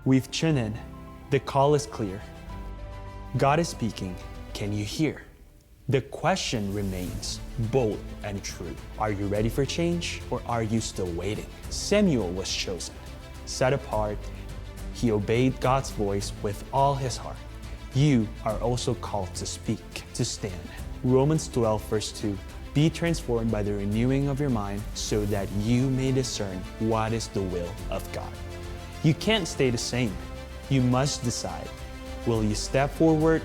We've tuned in. The call is clear. God is speaking. Can you hear? The question remains bold and true. Are you ready for change, or are you still waiting? Samuel was chosen, set apart. He obeyed God's voice with all his heart. You are also called to speak, to stand. Romans 12 verse 2. Be transformed by the renewing of your mind so that you may discern what is the will of God. You can't stay the same. You must decide. Will you step forward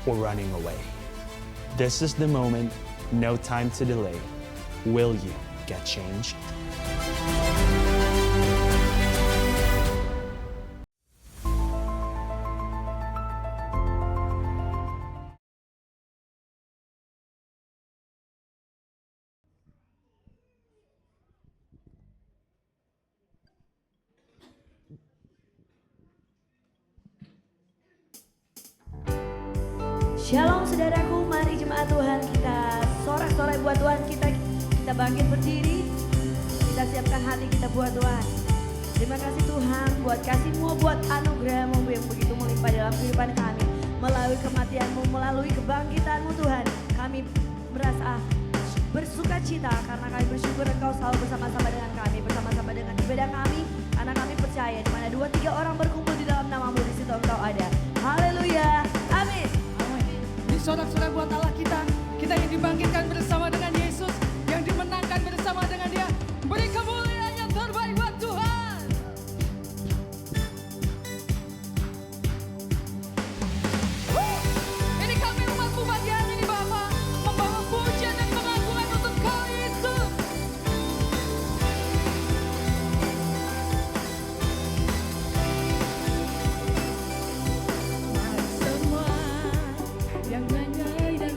or running away? This is the moment, no time to delay. Will you get changed? Shalom saudaraku, mari jemaat Tuhan kita sorak-sorai buat Tuhan, kita bangkit berdiri, kita siapkan hati kita buat Tuhan. Terima kasih Tuhan buat kasih-Mu, buat anugerah-Mu yang begitu melimpah dalam kehidupan kami. Melalui kematian-Mu, melalui kebangkitan-Mu Tuhan, kami merasa bersuka cita karena kami bersyukur Engkau selalu bersama-sama dengan kami, bersama-sama dengan ibadah kami, karena kami percaya di mana 2-3 orang berkumpul di dalam nama-Mu, di situ Engkau ada. Haleluya, amin. Sorak-sorai buat Allah kita yang dibangkitkan bersama dengan Yesus, yang dimenangkan bersama dengan Dia. Beri kemuliaan yang terbaik buat Tuhan. Ini kami umat-Mu bagian ini Bapa, membawa pujian dan pengagungan untuk Kau Yesus. Semua yang nyanyi dan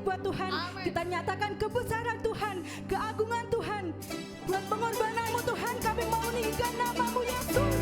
buat Tuhan. Kita nyatakan kebesaran Tuhan, keagungan Tuhan. Buat pengorbananmu Tuhan, kami mau meninggikan namamu Yesus.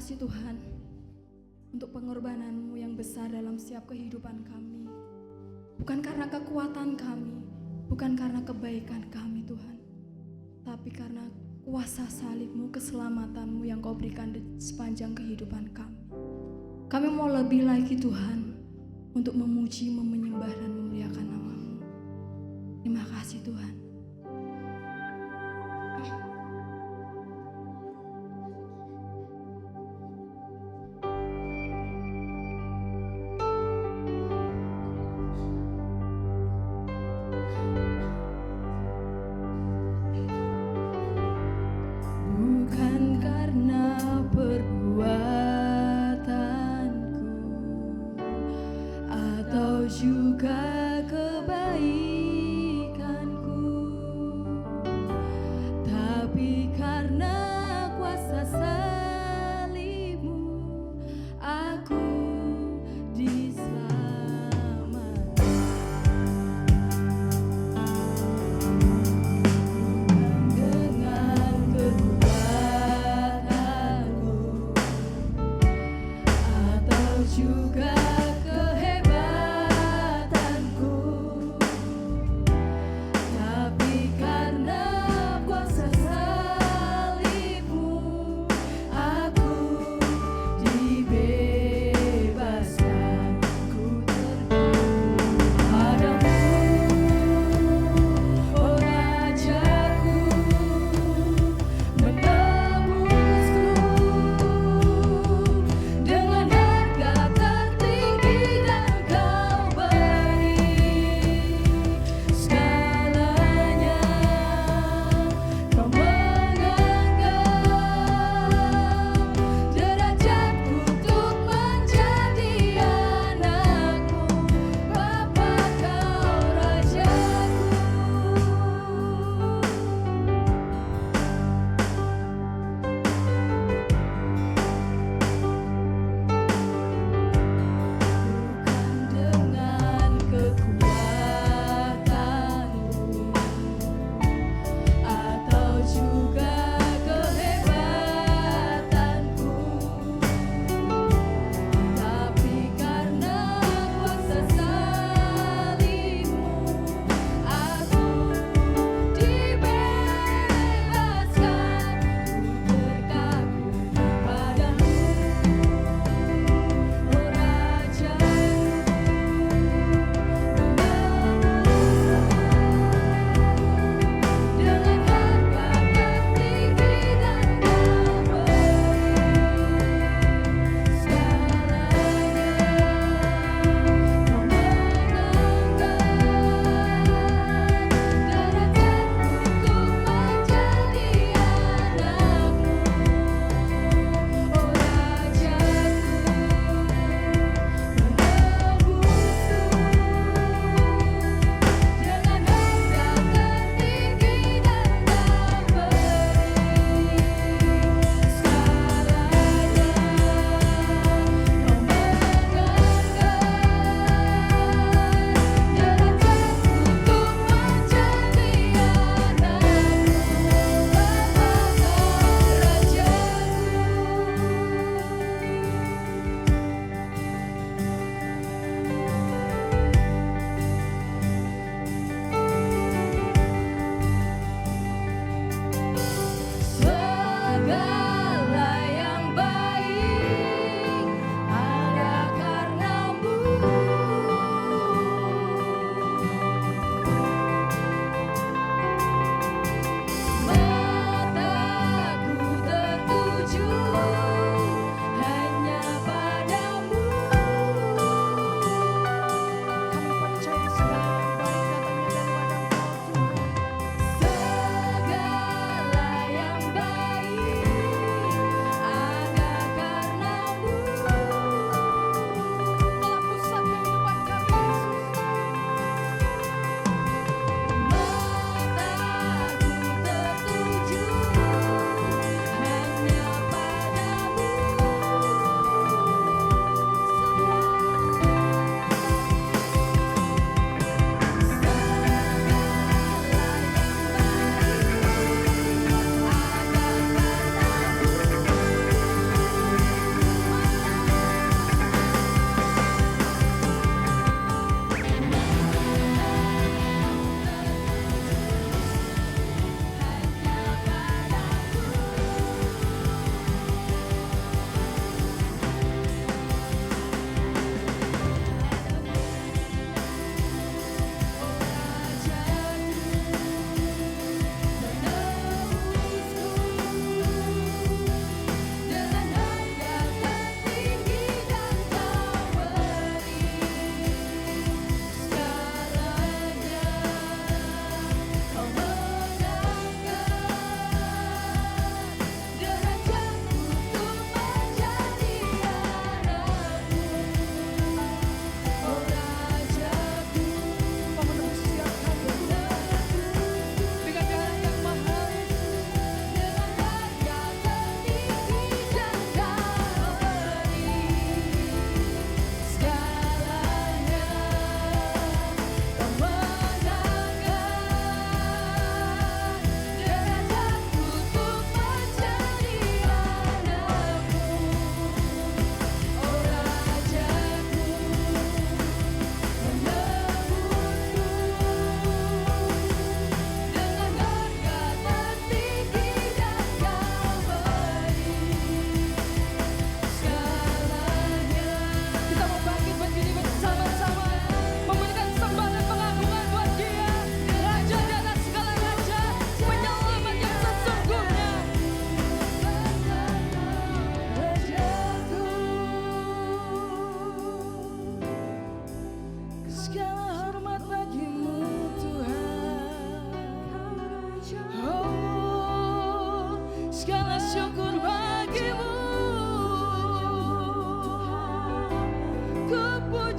kasih Tuhan untuk pengorbanan-Mu yang besar dalam setiap kehidupan kami. Bukan karena kekuatan kami, bukan karena kebaikan kami Tuhan, tapi karena kuasa salib-Mu, keselamatan-Mu yang Kau berikan di sepanjang kehidupan kami. Kami mau lebih lagi Tuhan untuk memuji, menyembah dan memuliakan nama-Mu. Terima kasih Tuhan. juga kebaikanku, tapi karena kuasa salibmu aku diselamatkan. Dengan kekuatanku atau juga kehebatanku,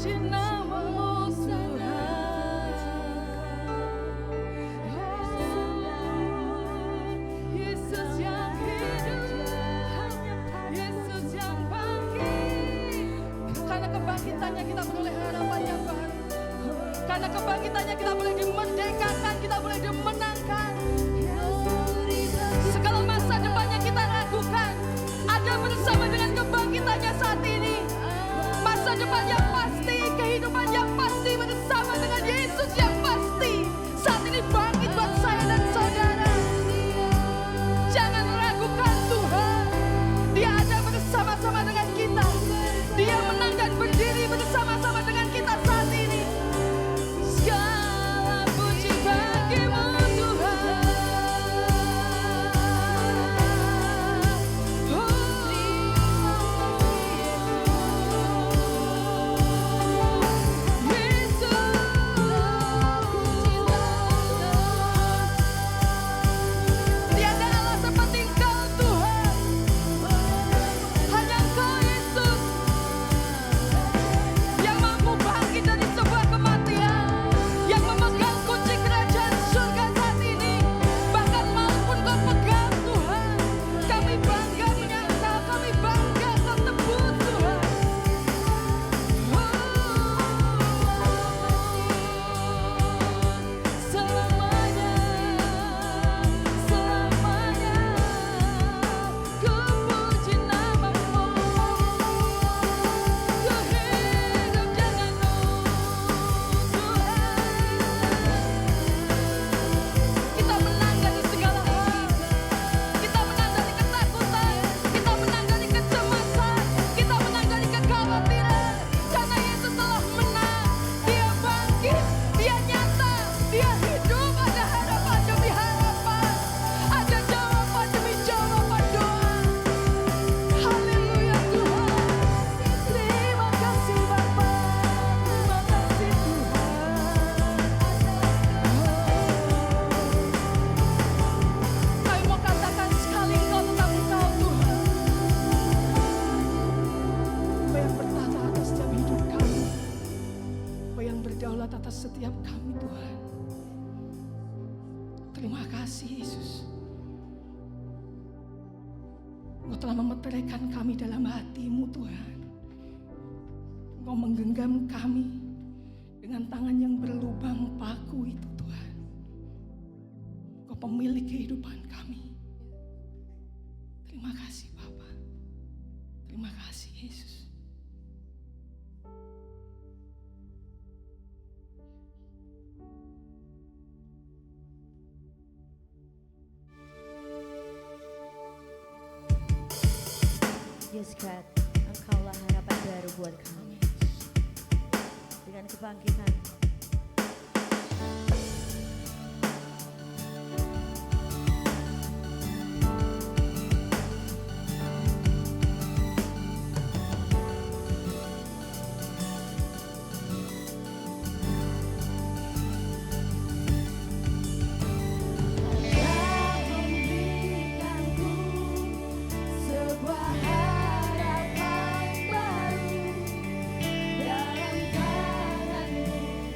puji namamu Tuhan. Yesus yang hidup, Yesus yang bangkit. Karena kebangkitannya kita beroleh harapan yang baru. Karena kebangkitannya kita boleh dimerdekakan, kita boleh dimenangkan. Segala masa depannya kita ragukan, ada bersama dengan kebangkitannya saat ini. Masa depan yang pasti, kehidupan yang pasti bersama dengan Yesus yang pasti. Saat ini bangkit buat saya dan saudara. Jangan ragukan Tuhan. Dia ada bersama-sama dengan kita. Dia menang dan berdiri bersama-sama dengan kita saat ini. Segala puji bagimu Tuhan. Tiada Allah seperti Engkau Tuhan. Hanya Engkau Yesus yang mampu bangkit dari sebuah kematian, yang memegang kunci kerajaan surga saat ini. Bahkan maupun Kau pegang Tuhan. Kami bangga menyangka, kami bangga Kau tebus Tuhan. Selamanya, selamanya ku puji namamu. Ku hidup denganmu Tuhan. Kita menang dari segala hal. Kita menang dari ketakutan. Kita menang dari kecemasan. Kita menang dari kekhawatiran. Karena Yesus telah menang. Dia bangkit. Dia nyata. Dia hidup. Ada harapan demi harapan. Ada jawaban demi jawaban doa. Haleluya Tuhan. Terima kasih Bapa. Terima kasih Tuhan. Kami mau katakan sekali Engkau tetap Engkau Tuhan. Engkau yang bertata atas setiap hidup kami. Engkau yang berdaulat atas setiap kami Tuhan. Terima kasih Yesus. Engkau telah memeteraikan kami dalam hati-Mu Tuhan. Engkau menggenggam kami dengan tangan yang berlubang paku itu Tuhan. Engkau pemilik kehidupan kami. Terima kasih Bapa. Terima kasih Yesus. Yes God, Engkaulah harapan baru buat kami. Dengan kebangkitan sebuah harapan baru dalam tangan-Mu.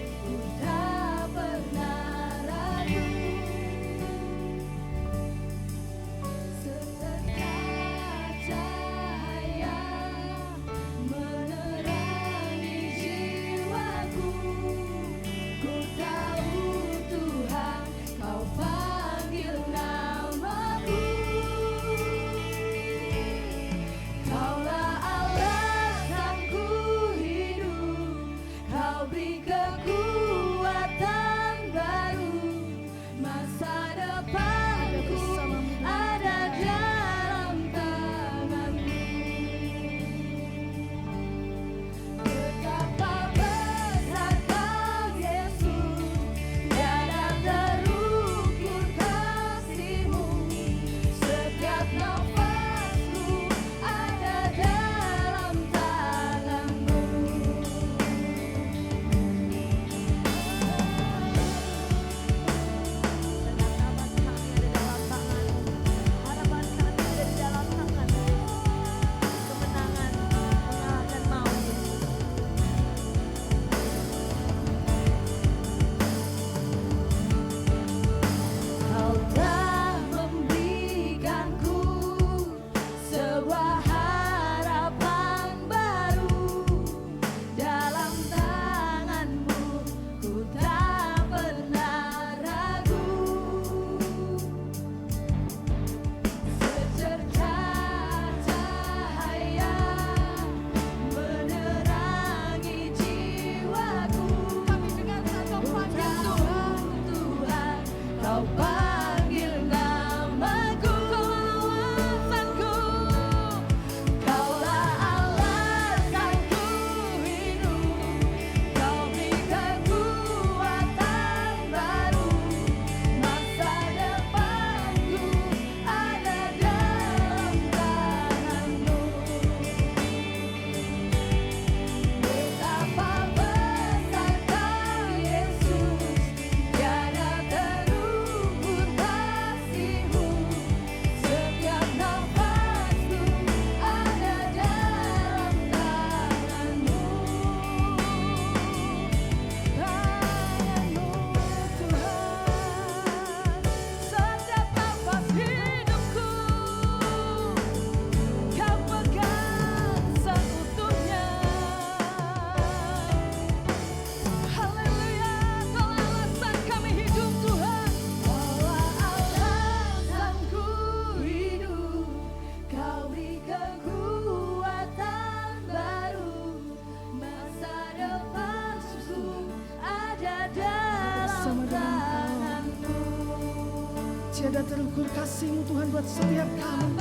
Tiada terukur kasih-Mu Tuhan buat setiap kami.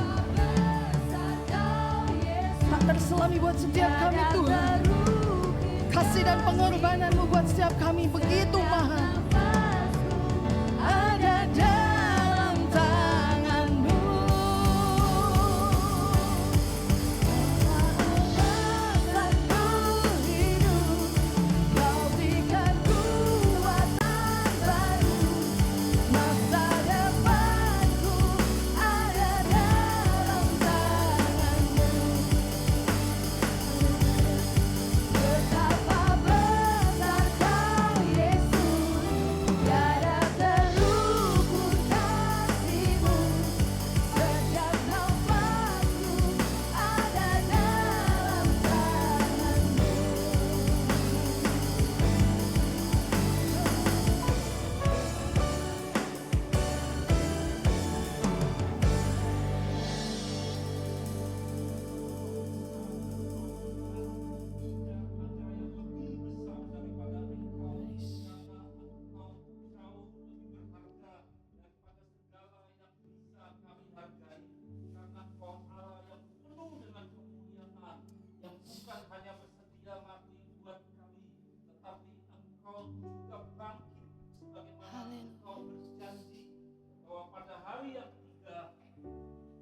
Tak terselami buat setiap kami Tuhan. Kasih dan pengorbanan-Mu buat setiap kami begitu mahal. Ada dalam tangan-Mu. Saatku hidup, Kau berikan kuatan baru. Masa depanku ada dalam tangan-Mu. Betapa besar Kau Yesus, tiada terukur kasih-Mu. Setiap nafasku ada dalam tangan-Mu. Bukan hanya bersedia mati buat kami, tetapi Engkau juga bangkit sebagaimana Engkau berjanji bahwa pada hari yang ketiga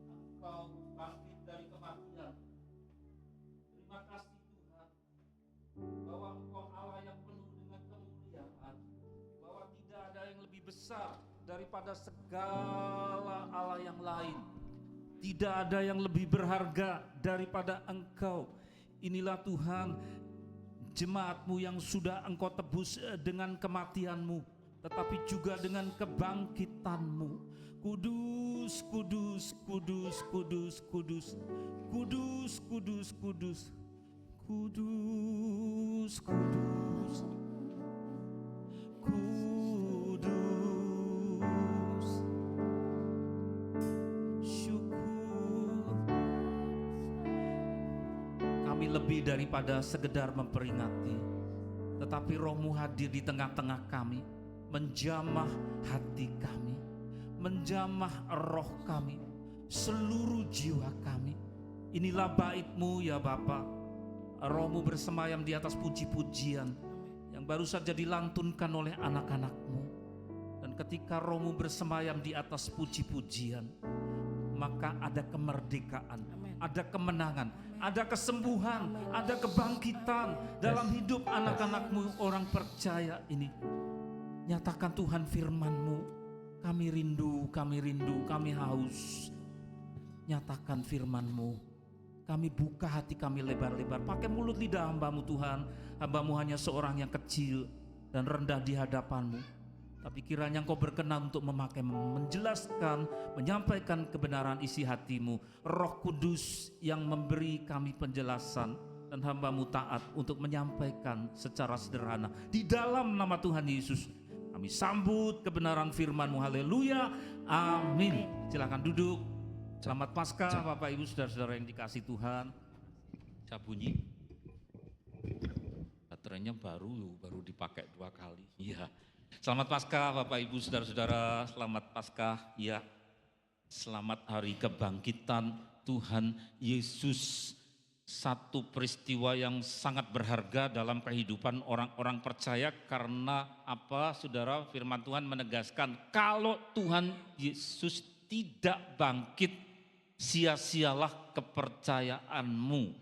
Engkau bangkit dari kematian. Terima kasih Tuhan bahwa Engkau Allah yang penuh dengan kemuliaan, bahwa tidak ada yang lebih besar daripada segala Allah yang lain. Tidak ada yang lebih berharga daripada Engkau. Inilah Tuhan, jemaat-Mu yang sudah Engkau tebus dengan kematian-Mu, tetapi juga dengan kebangkitan-Mu. Kudus, kudus, kudus, kudus, kudus, kudus, kudus, kudus, kudus, kudus, kudus. Syukur. Kami lebih daripada sekedar memperingati, tetapi Roh-Mu hadir di tengah-tengah kami, menjamah hati kami, menjamah roh kami, seluruh jiwa kami. Inilah bait-Mu ya Bapa. Roh-Mu bersemayam di atas puji-pujian yang baru saja dilantunkan oleh anak-anak-Mu. Dan ketika Roh-Mu bersemayam di atas puji-pujian, maka ada kemerdekaan, ada kemenangan, ada kesembuhan, ada kebangkitan dalam hidup anak-anak-Mu orang percaya ini. Nyatakan Tuhan firman-Mu, kami rindu, kami haus. Nyatakan firman-Mu, kami buka hati kami lebar-lebar. Pakai mulut lidah hamba-Mu Tuhan. Hamba-Mu hanya seorang yang kecil dan rendah di hadapan-Mu, tapi kiranya Engkau berkenan untuk memakai, menjelaskan, menyampaikan kebenaran isi hati-Mu. Roh Kudus yang memberi kami penjelasan, dan hamba-Mu taat untuk menyampaikan secara sederhana. Di dalam nama Tuhan Yesus kami sambut kebenaran firman-Mu. Haleluya, amin. Silakan duduk. Selamat Paskah Bapak Ibu Saudara-saudara yang dikasih Tuhan. Saya bunyi baterainya baru dipakai 2 kali. Iya. Selamat Paskah Bapak Ibu Saudara-saudara, selamat Paskah ya. Selamat hari kebangkitan Tuhan Yesus. Satu peristiwa yang sangat berharga dalam kehidupan orang-orang percaya, karena apa Saudara? Firman Tuhan menegaskan kalau Tuhan Yesus tidak bangkit, sia-sialah kepercayaanmu.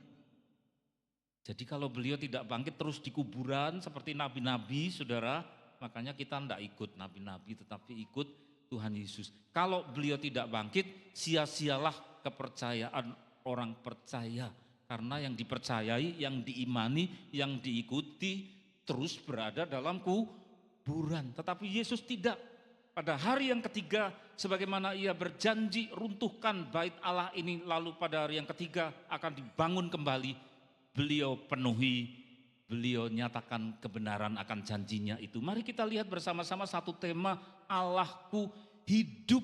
Jadi kalau beliau tidak bangkit terus di kuburan seperti nabi-nabi Saudara, makanya kita tidak ikut nabi-nabi tetapi ikut Tuhan Yesus. Kalau beliau tidak bangkit, sia-sialah kepercayaan orang percaya. Karena yang dipercayai, yang diimani, yang diikuti terus berada dalam kuburan. Tetapi Yesus tidak. Pada hari yang ketiga, sebagaimana ia berjanji, runtuhkan bait Allah ini, lalu pada hari yang ketiga akan dibangun kembali. Beliau penuhi, beliau nyatakan kebenaran akan janjinya itu. Mari kita lihat bersama-sama satu tema, Allahku hidup.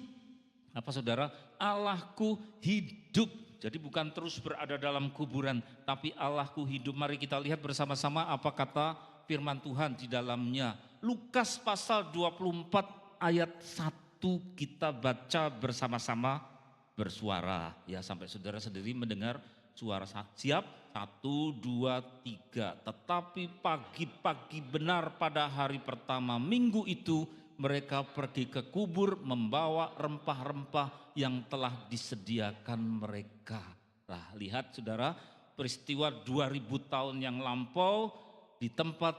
Apa Saudara? Allahku hidup. Jadi bukan terus berada dalam kuburan, tapi Allahku hidup. Mari kita lihat bersama-sama apa kata firman Tuhan di dalamnya. Lukas pasal 24 ayat 1. satu kita baca bersama-sama bersuara ya, sampai saudara sendiri mendengar suara. Siap? 1, 2, 3. Tetapi pagi-pagi benar pada hari pertama minggu itu mereka pergi ke kubur membawa rempah-rempah yang telah disediakan mereka. Nah, lihat saudara, peristiwa 2000 tahun yang lampau di tempat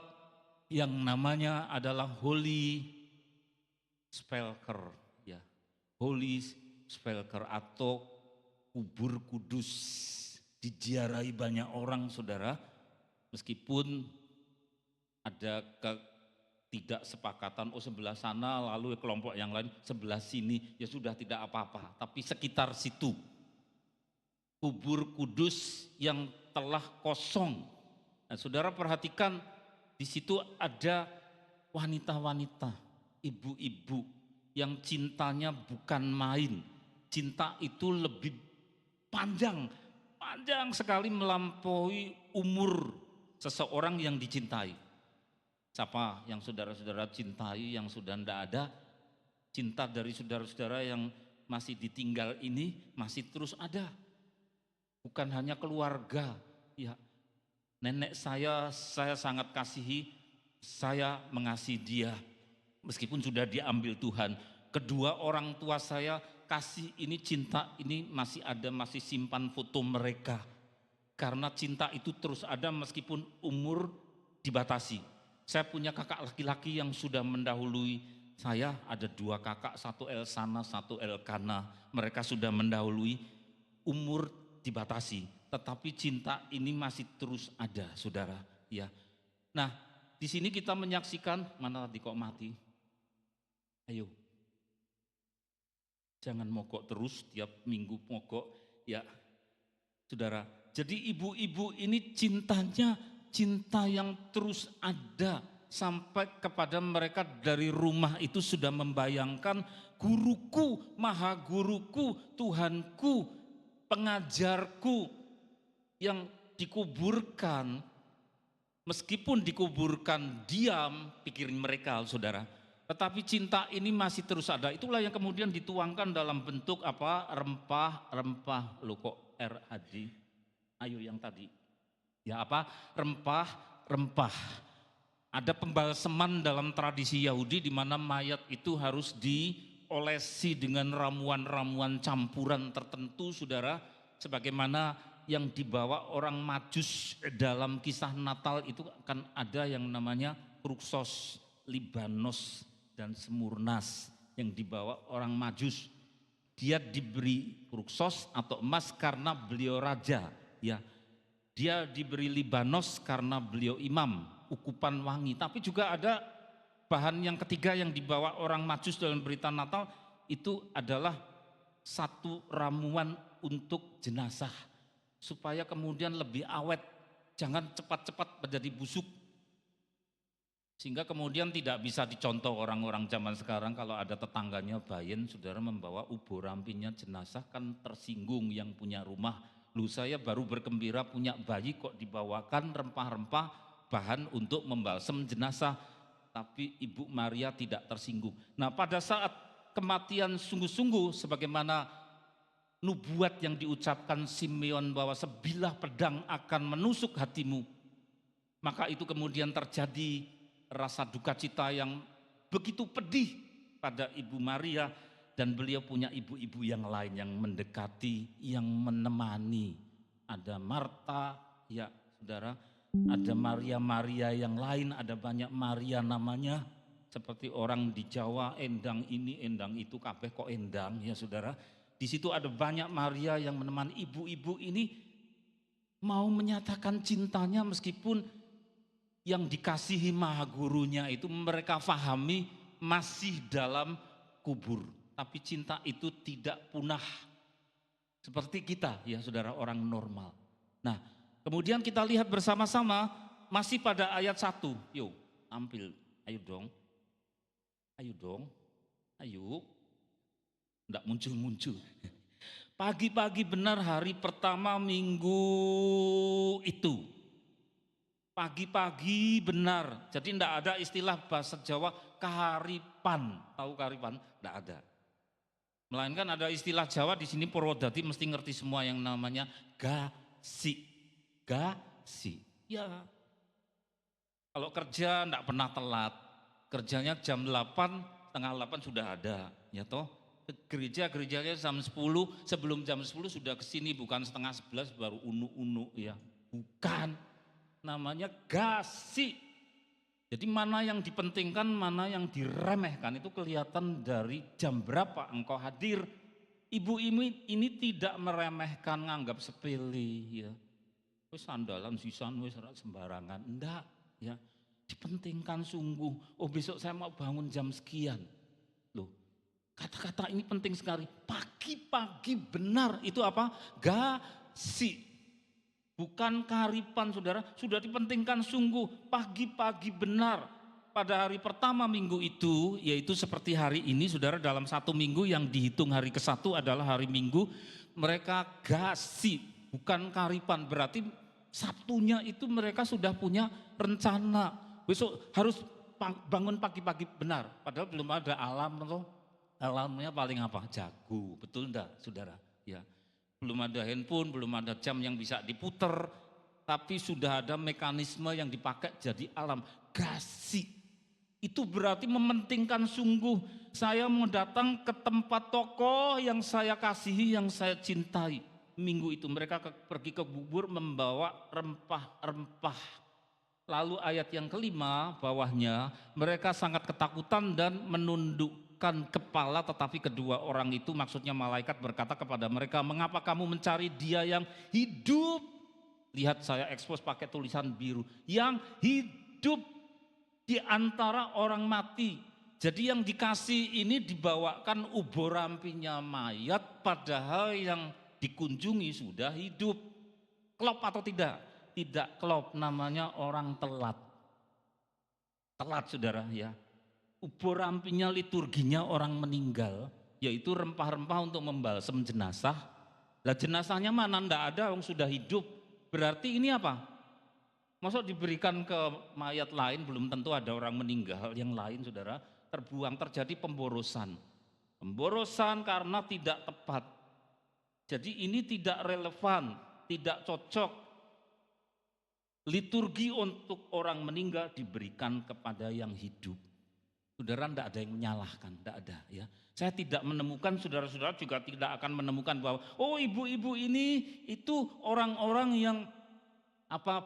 yang namanya adalah Holy Sepulchre ya. Holy Sepulchre atau kubur kudus, diziarahi banyak orang saudara, meskipun ada ketidaksepakatan, sebelah sana lalu kelompok yang lain sebelah sini, ya sudah tidak apa-apa, tapi sekitar situ kubur kudus yang telah kosong. Nah, saudara perhatikan di situ ada wanita-wanita, ibu-ibu yang cintanya bukan main. Cinta itu lebih panjang sekali melampaui umur seseorang yang dicintai. Siapa yang saudara-saudara cintai yang sudah tidak ada? Cinta dari saudara-saudara yang masih ditinggal ini masih terus ada. Bukan hanya keluarga, ya. Nenek saya sangat kasihi, saya mengasihi dia meskipun sudah diambil Tuhan. Kedua orang tua saya kasih ini, cinta ini masih ada, masih simpan foto mereka. Karena cinta itu terus ada meskipun umur dibatasi. Saya punya kakak laki-laki yang sudah mendahului saya, ada 2 kakak, 1 Elsana, 1 Elkana. Mereka sudah mendahului, umur dibatasi, tetapi cinta ini masih terus ada, saudara. Ya. Nah, di sini kita menyaksikan, mana tadi kok mati? Ayo, jangan mogok terus tiap minggu mogok, ya, saudara. Jadi ibu-ibu ini cintanya cinta yang terus ada sampai kepada mereka dari rumah itu sudah membayangkan guruku, maha guruku, Tuhanku, pengajarku yang dikuburkan. Meskipun dikuburkan diam, pikirin mereka saudara, tetapi cinta ini masih terus ada. Itulah yang kemudian dituangkan dalam bentuk apa? Rempah-rempah. Loh kok RHD? Ayo yang tadi. Ya apa? Rempah-rempah. Ada pembalseman dalam tradisi Yahudi di mana mayat itu harus diolesi dengan ramuan-ramuan campuran tertentu saudara. Sebagaimana yang dibawa orang Majus dalam kisah Natal itu akan ada yang namanya Kruksos, Libanos, dan Semurnas yang dibawa orang Majus. Dia diberi Kruksos atau emas karena beliau raja, ya. Dia diberi Libanos karena beliau imam, ukupan wangi. Tapi juga ada bahan yang ketiga yang dibawa orang Majus dalam berita Natal itu adalah satu ramuan untuk jenazah supaya kemudian lebih awet, jangan cepat-cepat menjadi busuk. Sehingga kemudian tidak bisa dicontoh orang-orang zaman sekarang kalau ada tetangganya bayin, saudara membawa ubur rampinnya jenazah kan tersinggung yang punya rumah. Lu saya baru bergembira punya bayi kok dibawakan rempah-rempah bahan untuk membalsem jenazah. Tapi Ibu Maria tidak tersinggung. Nah pada saat kematian sungguh-sungguh sebagaimana nubuat yang diucapkan Simeon bahwa sebilah pedang akan menusuk hatimu. Maka itu kemudian terjadi rasa duka cita yang begitu pedih pada Ibu Maria. Dan beliau punya ibu-ibu yang lain yang mendekati, yang menemani. Ada Marta, ya saudara. Ada Maria-Maria yang lain, ada banyak Maria namanya. Seperti orang di Jawa, endang ini, endang itu, kabeh kok endang ya saudara. Di situ ada banyak Maria yang menemani ibu-ibu ini mau menyatakan cintanya meskipun yang dikasihi maha gurunya itu mereka fahami masih dalam kubur. Tapi cinta itu tidak punah seperti kita ya saudara, orang normal. Nah kemudian kita lihat bersama-sama masih pada ayat 1. Yuk tampil, ayo dong. Ayo dong, ayo. Tidak muncul-muncul. Pagi-pagi benar hari pertama minggu itu. Pagi-pagi benar. Jadi tidak ada istilah bahasa Jawa kaharipan. Tahu kaharipan? Tidak ada. Melainkan ada istilah Jawa di sini Purwodadi mesti ngerti semua yang namanya gasi. Gasi. Ya. Kalau kerja enggak pernah telat. Kerjanya jam 8, setengah 8 sudah ada, ya toh. Gerejanya jam 10, sebelum jam 10 sudah kesini, bukan setengah 11 baru unu-unu ya. Bukan. Namanya gasi. Jadi mana yang dipentingkan, mana yang diremehkan itu kelihatan dari jam berapa engkau hadir. Ibu ini tidak meremehkan, nganggap sepele ya. Wis sandalan sisan wis sembarangan. Enggak ya. Dipentingkan sungguh. Oh besok saya mau bangun jam sekian. Loh, kata-kata ini penting sekali. Pagi-pagi benar itu apa? Gasi. Bukan karipan saudara, sudah dipentingkan sungguh pagi-pagi benar. Pada hari pertama minggu itu, yaitu seperti hari ini saudara, dalam satu minggu yang dihitung hari ke-1 adalah hari Minggu, mereka gasi, bukan karipan. Berarti Sabtunya itu mereka sudah punya rencana. Besok harus bangun pagi-pagi benar, padahal belum ada alam atau alamnya paling apa? Jago, betul enggak saudara? Ya. Belum ada handphone, belum ada jam yang bisa diputer, tapi sudah ada mekanisme yang dipakai jadi alam. Gasi, itu berarti mementingkan sungguh. Saya mau datang ke tempat tokoh yang saya kasihi, yang saya cintai. Minggu itu mereka pergi ke bubur membawa rempah-rempah. Lalu ayat yang kelima bawahnya, mereka sangat ketakutan dan menundukkan kepala, tetapi kedua orang itu, maksudnya malaikat, berkata kepada mereka, mengapa kamu mencari dia yang hidup? Lihat saya ekspos pakai tulisan biru, yang hidup di antara orang mati. Jadi yang dikasih ini dibawakan uborampinya mayat, padahal yang dikunjungi sudah hidup. Klop atau tidak? Tidak klop, namanya orang telat. Telat saudara ya. Uborampinya liturginya orang meninggal, yaitu rempah-rempah untuk membalsem jenazah. Lah jenazahnya mana? Ndak ada, orang sudah hidup. Berarti ini apa? Maksud diberikan ke mayat lain, belum tentu ada orang meninggal yang lain saudara, terbuang, terjadi pemborosan. Pemborosan karena tidak tepat. Jadi ini tidak relevan, tidak cocok. Liturgi untuk orang meninggal diberikan kepada yang hidup. Saudara, tidak ada yang menyalahkan, tidak ada ya. Saya tidak menemukan, saudara-saudara juga tidak akan menemukan bahwa oh ibu-ibu ini itu orang-orang yang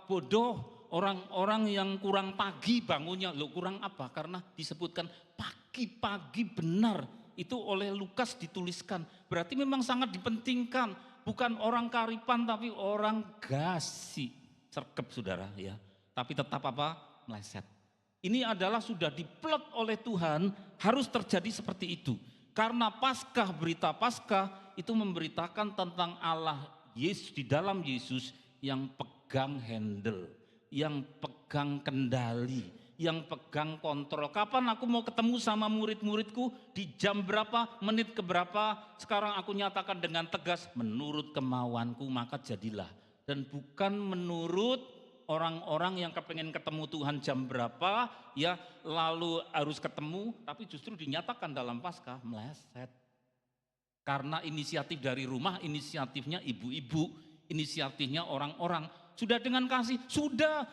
bodoh, orang-orang yang kurang pagi bangunnya. Loh kurang apa? Karena disebutkan pagi-pagi benar, itu oleh Lukas dituliskan. Berarti memang sangat dipentingkan, bukan orang karipan tapi orang gasi, sergap saudara ya. Tapi tetap meleset. Ini adalah sudah diplot oleh Tuhan, harus terjadi seperti itu. Karena Paskah, berita Paskah itu memberitakan tentang Allah Yesus, di dalam Yesus yang pegang handle, yang pegang kendali, yang pegang kontrol. Kapan aku mau ketemu sama murid-muridku, di jam berapa, menit keberapa, sekarang aku nyatakan dengan tegas, menurut kemauanku maka jadilah. Dan bukan menurut orang-orang yang kepengen ketemu Tuhan jam berapa, ya lalu harus ketemu, tapi justru dinyatakan dalam Paskah meleset. Karena inisiatif dari rumah, inisiatifnya ibu-ibu, inisiatifnya orang-orang. Sudah dengan kasih, sudah,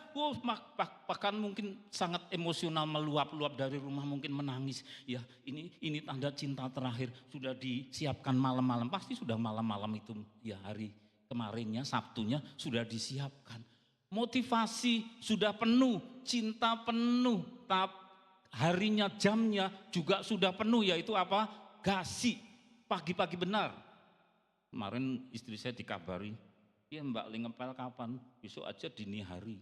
bahkan mungkin sangat emosional, meluap-luap dari rumah, mungkin menangis. Ya ini tanda cinta terakhir, sudah disiapkan malam-malam, pasti sudah malam-malam itu, ya hari kemarinnya, Sabtunya sudah disiapkan. Motivasi sudah penuh, cinta penuh, harinya, jamnya juga sudah penuh, yaitu apa? Gasi, pagi-pagi benar. Kemarin istri saya dikabari, ya Mbak Li ngepel kapan? Besok aja dini hari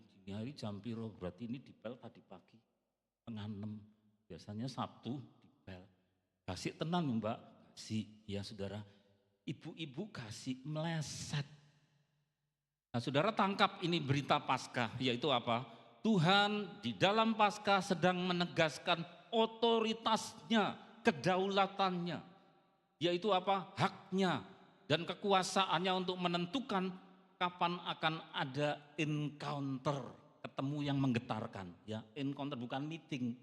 jam piro, berarti ini dipel tadi pagi, 5:30, biasanya Sabtu dipel. Gasi tenang Mbak, gasi ya saudara. Ibu-ibu gasi meleset. Nah saudara, tangkap ini berita Paskah, yaitu apa? Tuhan di dalam Paskah sedang menegaskan otoritasnya, kedaulatannya, yaitu apa? Haknya dan kekuasaannya untuk menentukan kapan akan ada encounter, ketemu yang menggetarkan. Ya, encounter bukan meeting.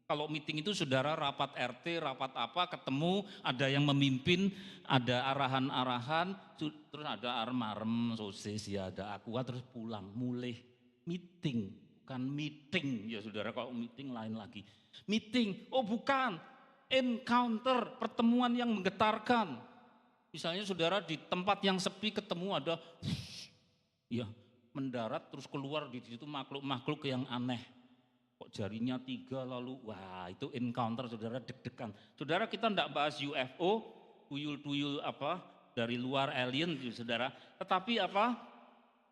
Kalau meeting itu saudara rapat RT, rapat apa, ketemu, ada yang memimpin, ada arahan-arahan, terus ada arem-arem, sosis, ya ada aqua, terus pulang, mulai meeting, bukan meeting ya saudara. Kalau meeting lain lagi. Meeting, oh bukan, encounter, pertemuan yang menggetarkan. Misalnya saudara di tempat yang sepi ketemu ada, ya mendarat terus keluar di situ makhluk-makhluk yang aneh. Kok jarinya 3 lalu, wah itu encounter saudara, deg-degan. Saudara kita tidak bahas UFO, tuyul-tuyul apa dari luar alien saudara. Tetapi apa?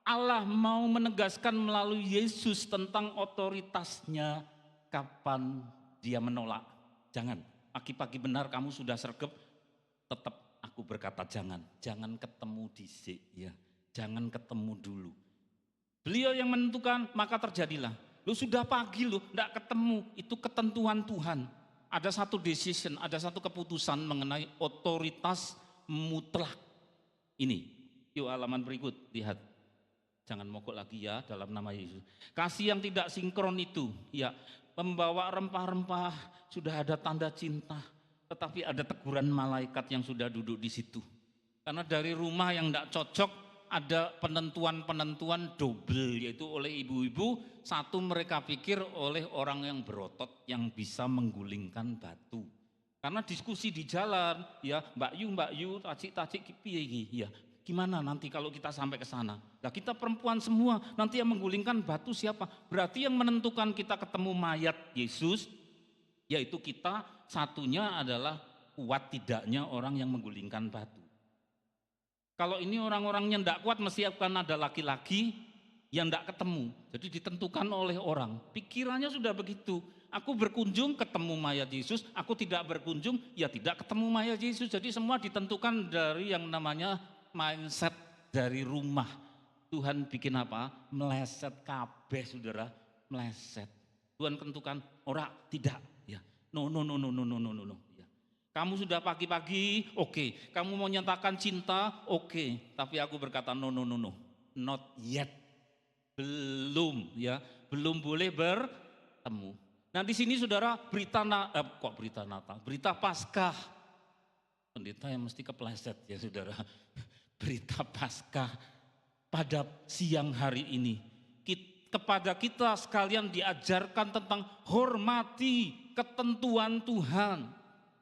Allah mau menegaskan melalui Yesus tentang otoritasnya kapan dia menolak. Jangan, pagi-pagi benar kamu sudah sergap, tetap aku berkata jangan ketemu dhisik ya. Jangan ketemu dulu. Beliau yang menentukan, maka terjadilah. Lu sudah pagi lu, enggak ketemu, itu ketentuan Tuhan. Ada satu decision, ada satu keputusan mengenai otoritas mutlak. Ini, yuk halaman berikut, lihat. Jangan mogok lagi ya dalam nama Yesus. Kasih yang tidak sinkron itu, ya membawa rempah-rempah, sudah ada tanda cinta. Tetapi ada teguran malaikat yang sudah duduk di situ. Karena dari rumah yang enggak cocok, ada penentuan-penentuan double, yaitu oleh ibu-ibu, satu mereka pikir oleh orang yang berotot yang bisa menggulingkan batu. Karena diskusi di jalan, ya Mbak Yu, tacik piye iki, ya gimana nanti kalau kita sampai ke sana? Nah kita perempuan semua, nanti yang menggulingkan batu siapa? Berarti yang menentukan kita ketemu mayat Yesus, yaitu kita, satunya adalah kuat tidaknya orang yang menggulingkan batu. Kalau ini orang-orangnya tidak kuat, mesti akan ada laki-laki yang tidak ketemu. Jadi ditentukan oleh orang. Pikirannya sudah begitu. Aku berkunjung ketemu mayat Yesus, aku tidak berkunjung, ya tidak ketemu mayat Yesus. Jadi semua ditentukan dari yang namanya mindset dari rumah. Tuhan bikin apa? Meleset kabeh saudara, meleset. Tuhan tentukan, ora tidak. Ya. No. Kamu sudah pagi-pagi, oke. Kamu mau nyatakan cinta, oke. Tapi aku berkata no. Not yet. Belum ya, belum boleh bertemu. Nah di sini saudara berita Natal, berita Paskah. Pendeta yang mesti kepleset ya saudara. Berita Paskah pada siang hari ini. Kepada kita sekalian diajarkan tentang hormati ketentuan Tuhan.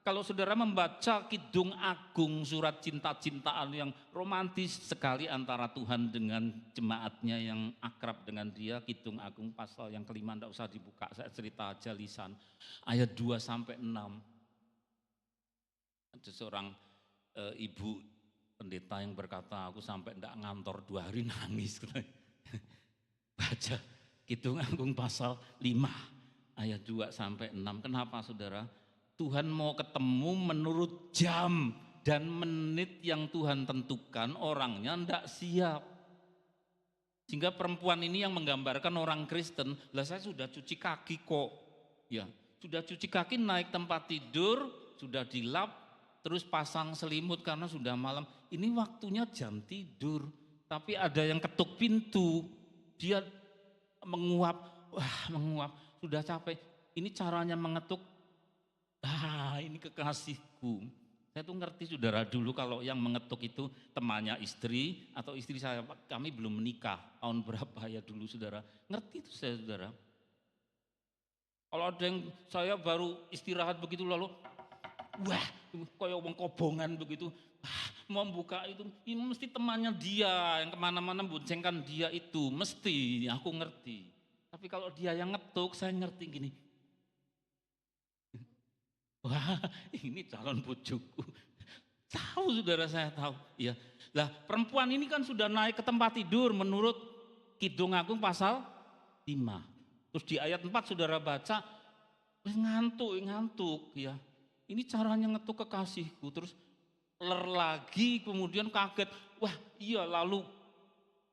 Kalau saudara membaca Kidung Agung, surat cinta-cintaan yang romantis sekali antara Tuhan dengan jemaatnya yang akrab dengan dia, Kidung Agung pasal yang kelima, tidak usah dibuka, saya cerita aja lisan. Ayat 2-6. Ada seorang ibu pendeta yang berkata, aku sampai tidak ngantor 2 hari nangis. Baca Kidung Agung pasal 5, ayat 2-6. Kenapa saudara? Tuhan mau ketemu menurut jam dan menit yang Tuhan tentukan, orangnya tidak siap. Sehingga perempuan ini yang menggambarkan orang Kristen, lah saya sudah cuci kaki kok. Ya, sudah cuci kaki naik tempat tidur, sudah dilap, terus pasang selimut karena sudah malam. Ini waktunya jam tidur, tapi ada yang ketuk pintu, dia menguap, sudah capek. Ini caranya mengetuk. Ini kekasihku. Saya tuh ngerti saudara dulu kalau yang mengetuk itu temannya istri atau istri saya, kami belum menikah. Tahun berapa ya dulu saudara? Ngerti itu saya saudara. Kalau ada yang saya baru istirahat begitu lalu, wah kayak wong kobongan begitu. Mau buka itu, ini mesti temannya dia yang kemana-mana boncengkan dia itu. Mesti, aku ngerti. Tapi kalau dia yang ngetuk, saya ngerti gini. Wah, ini calon bojoku. Tahu saudara, saya tahu. Ya, lah perempuan ini kan sudah naik ke tempat tidur menurut Kidung Agung pasal 5. Terus di ayat 4 saudara baca, ngantuk ya. Ini caranya ngetuk kekasihku. Terus lagi kemudian kaget. Wah iya, lalu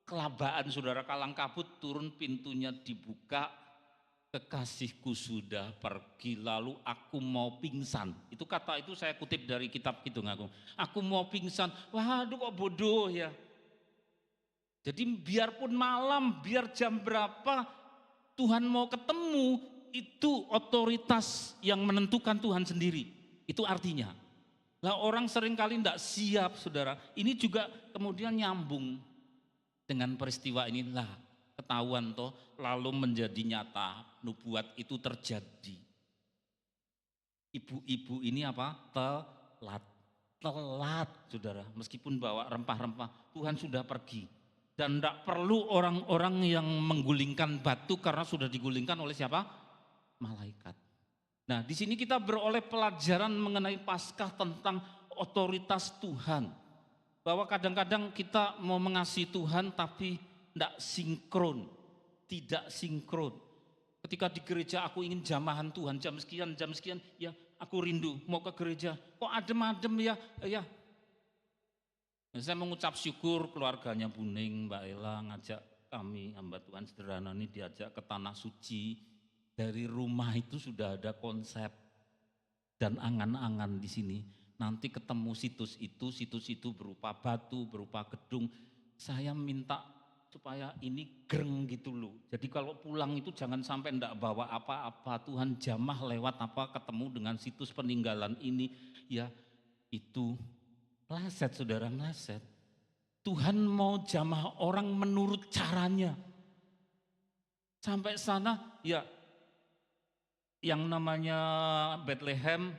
kelabaan saudara, kalang kabut turun, pintunya dibuka. Kekasihku sudah pergi, lalu aku mau pingsan. Itu kata itu saya kutip dari kitab Kidung Agung. Aku mau pingsan, waduh kok bodoh ya. Jadi biarpun malam, biar jam berapa Tuhan mau ketemu, itu otoritas yang menentukan Tuhan sendiri. Itu artinya. Lah orang seringkali tidak siap saudara. Ini juga kemudian nyambung dengan peristiwa inilah. Ketahuan toh lalu menjadi nyata. Nubuat itu terjadi. Ibu-ibu ini apa? Telat saudara. Meskipun bawa rempah-rempah. Tuhan sudah pergi. Dan tidak perlu orang-orang yang menggulingkan batu karena sudah digulingkan oleh siapa? Malaikat. Nah, di sini kita beroleh pelajaran mengenai Paskah tentang otoritas Tuhan. Bahwa kadang-kadang kita mau mengasihi Tuhan tapi tidak sinkron. Tidak sinkron. Ketika di gereja aku ingin jamahan Tuhan jam sekian, ya aku rindu mau ke gereja. Kok adem-adem ya? Saya mengucap syukur keluarganya Buning, Mbak Ella ngajak kami hamba Tuhan sederhana ini diajak ke Tanah Suci. Dari rumah itu sudah ada konsep dan angan-angan di sini. Nanti ketemu situs itu berupa batu, berupa gedung. Saya minta supaya ini greng gitu loh. Jadi kalau pulang itu jangan sampai enggak bawa apa-apa. Tuhan jamah lewat apa ketemu dengan situs peninggalan ini. Ya itu meleset saudara, meleset. Tuhan mau jamah orang menurut caranya. Sampai sana ya yang namanya Bethlehem,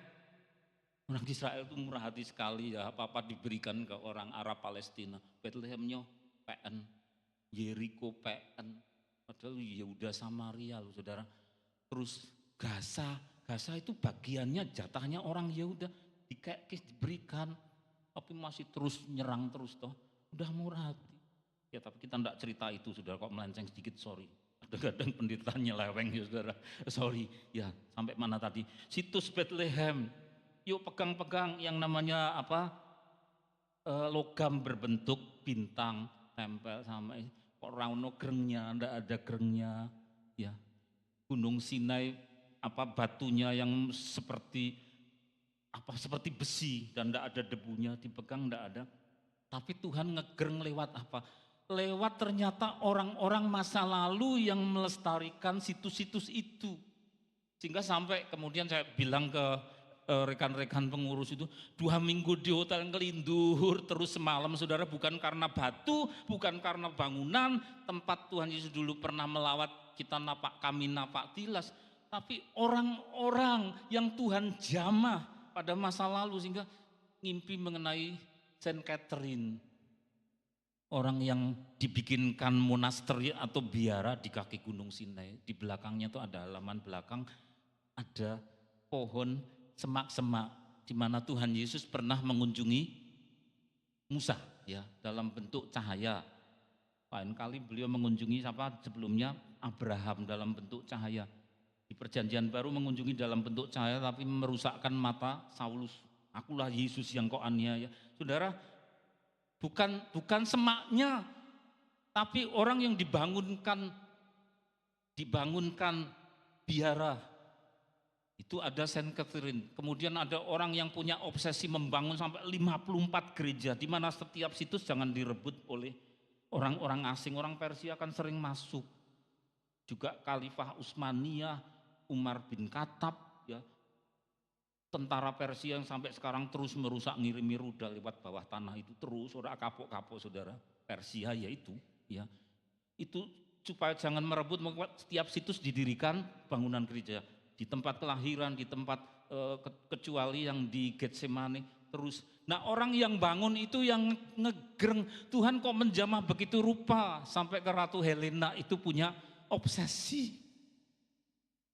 orang Israel itu murah hati sekali ya, apa-apa diberikan ke orang Arab Palestina. Bethlehemnya PN, Yeriko PN, padahal Yehuda Samaria loh saudara. Terus Gaza itu bagiannya jatahnya orang Yehuda, diberikan, tapi masih terus nyerang terus toh, udah murah hati. Ya tapi kita enggak cerita itu saudara, kok melenceng sedikit sorry. Kadang-kadang penderitaan nyeleweng ya saudara, sorry ya sampai mana tadi, situs Bethlehem, yuk pegang-pegang yang namanya apa, logam berbentuk bintang, tempel sama, kok rauno gerengnya, ndak ada gerengnya, ya Gunung Sinai, apa batunya yang seperti besi dan ndak ada debunya, dipegang ndak ada, tapi Tuhan ngegereng lewat apa? Lewat ternyata orang-orang masa lalu yang melestarikan situs-situs itu. Sehingga sampai kemudian saya bilang ke rekan-rekan pengurus itu, 2 minggu di hotel ngelindur terus semalam saudara, bukan karena batu, bukan karena bangunan, tempat Tuhan Yesus dulu pernah melawat, kami napak tilas. Tapi orang-orang yang Tuhan jamah pada masa lalu sehingga ngimpi mengenai Saint Catherine. Orang yang dibikinkan monasteri atau biara di kaki Gunung Sinai. Di belakangnya itu ada halaman belakang, ada pohon semak-semak di mana Tuhan Yesus pernah mengunjungi Musa ya dalam bentuk cahaya. Lain kali beliau mengunjungi siapa sebelumnya? Abraham dalam bentuk cahaya. Di Perjanjian Baru mengunjungi dalam bentuk cahaya tapi merusakkan mata Saulus. Akulah Yesus yang kau aniaya. Saudara, bukan semaknya, tapi orang yang dibangunkan biara. Itu ada Saint Catherine. Kemudian ada orang yang punya obsesi membangun sampai 54 gereja, di mana setiap situs jangan direbut oleh orang-orang asing. Orang Persia kan sering masuk. Juga Khalifah Utsmaniyah, Umar bin Khattab, ya. Tentara Persia yang sampai sekarang terus merusak, ngirimi rudal lewat bawah tanah itu terus, orang kapok-kapok saudara, Persia ya itu supaya jangan merebut, setiap situs didirikan bangunan gereja, di tempat kelahiran, di tempat kecuali yang di Getsemani terus. Nah orang yang bangun itu yang ngegreng, Tuhan kok menjamah begitu rupa, sampai ke Ratu Helena itu punya obsesi,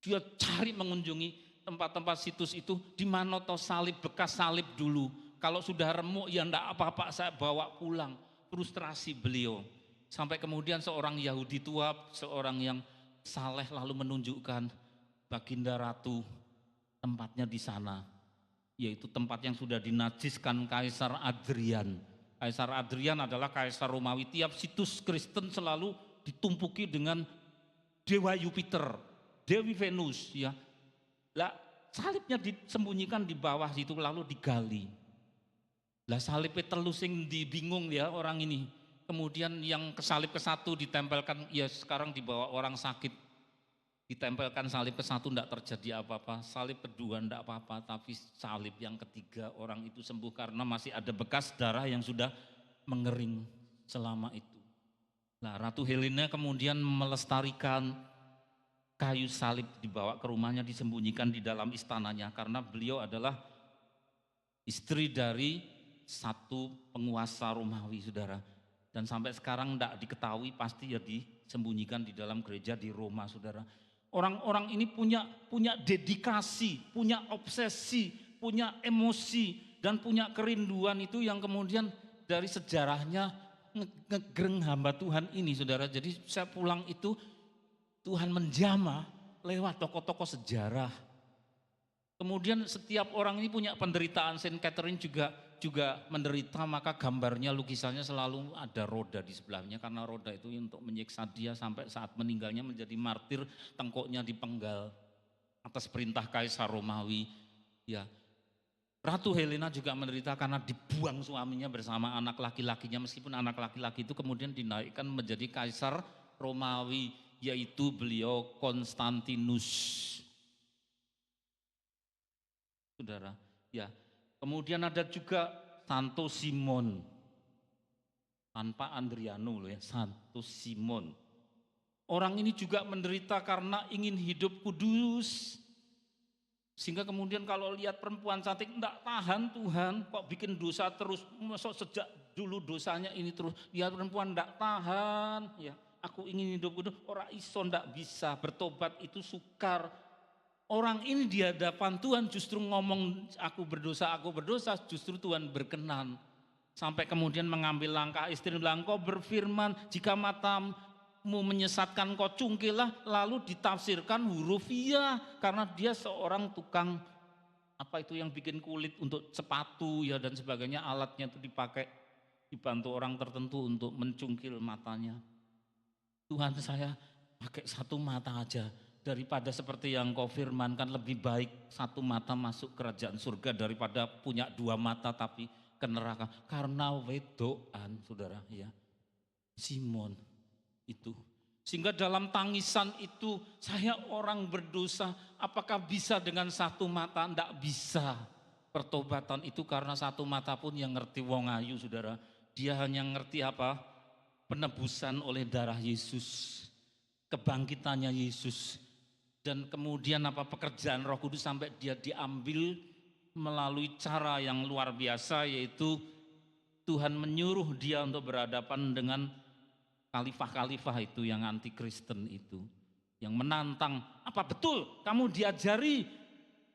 dia cari mengunjungi tempat-tempat situs itu, di mana toh salib, bekas salib dulu. Kalau sudah remuk ya enggak apa-apa, saya bawa pulang. Frustrasi beliau. Sampai kemudian seorang Yahudi tua, seorang yang saleh lalu menunjukkan Baginda Ratu tempatnya di sana. Yaitu tempat yang sudah dinajiskan Kaisar Adrian. Kaisar Adrian adalah Kaisar Romawi. Tiap situs Kristen selalu ditumpuki dengan Dewa Jupiter, Dewi Venus ya. Lah salibnya disembunyikan di bawah situ lalu digali. Lah salibnya telusing dibingung ya orang ini. Kemudian yang kesalib ke-1 ditempelkan, ya sekarang dibawa orang sakit Ditempelkan salib ke satu tidak terjadi apa-apa, salib kedua tidak apa-apa, tapi salib yang ketiga orang itu sembuh karena masih ada bekas darah yang sudah mengering selama itu. Nah, Ratu Helena kemudian melestarikan kayu salib, dibawa ke rumahnya, disembunyikan di dalam istananya karena beliau adalah istri dari satu penguasa Romawi, saudara. Dan sampai sekarang tidak diketahui, pasti ya disembunyikan di dalam gereja di Roma, saudara. Orang-orang ini punya dedikasi, punya obsesi, punya emosi, dan punya kerinduan itu yang kemudian dari sejarahnya ngegreng hamba Tuhan ini, saudara. Jadi saya pulang itu Tuhan menjamah lewat tokoh-tokoh sejarah. Kemudian setiap orang ini punya penderitaan. Saint Catherine juga menderita, maka gambarnya, lukisannya selalu ada roda di sebelahnya karena roda itu untuk menyiksa dia sampai saat meninggalnya menjadi martir, tengkuknya dipenggal atas perintah Kaisar Romawi. Ya, Ratu Helena juga menderita karena dibuang suaminya bersama anak laki-lakinya, meskipun anak laki-laki itu kemudian dinaikkan menjadi Kaisar Romawi, yaitu beliau Konstantinus. Saudara, ya. Kemudian ada juga Santo Simon, tanpa Andriano loh ya, Santo Simon. Orang ini juga menderita karena ingin hidup kudus. Sehingga kemudian kalau lihat perempuan cantik, enggak tahan Tuhan, kok bikin dosa terus, masuk sejak dulu dosanya ini terus. Lihat perempuan enggak tahan, ya aku ingin hidup kudus, orang iso enggak bisa, bertobat itu sukar. Orang ini di hadapan Tuhan justru ngomong aku berdosa, justru Tuhan berkenan. Sampai kemudian mengambil langkah, istri bilang kau berfirman jika matamu menyesatkan kau cungkilah, lalu ditafsirkan huruf iya. Karena dia seorang tukang apa itu yang bikin kulit untuk sepatu ya dan sebagainya, alatnya itu dipakai, dibantu orang tertentu untuk mencungkil matanya. Tuhan, saya pakai satu mata aja. Daripada seperti yang kau firmankan, lebih baik satu mata masuk kerajaan surga daripada punya dua mata tapi ke neraka. Karena wedoan, saudara, ya. Simon itu. Sehingga dalam tangisan itu, saya orang berdosa, apakah bisa dengan satu mata? Tidak bisa. Pertobatan itu karena satu mata pun yang ngerti wong ayu, saudara. Dia hanya ngerti apa? Penebusan oleh darah Yesus. Kebangkitannya Yesus. Dan kemudian apa pekerjaan Roh Kudus sampai dia diambil melalui cara yang luar biasa, yaitu Tuhan menyuruh dia untuk berhadapan dengan khalifah-khalifah itu yang anti Kristen itu, yang menantang, apa betul kamu diajari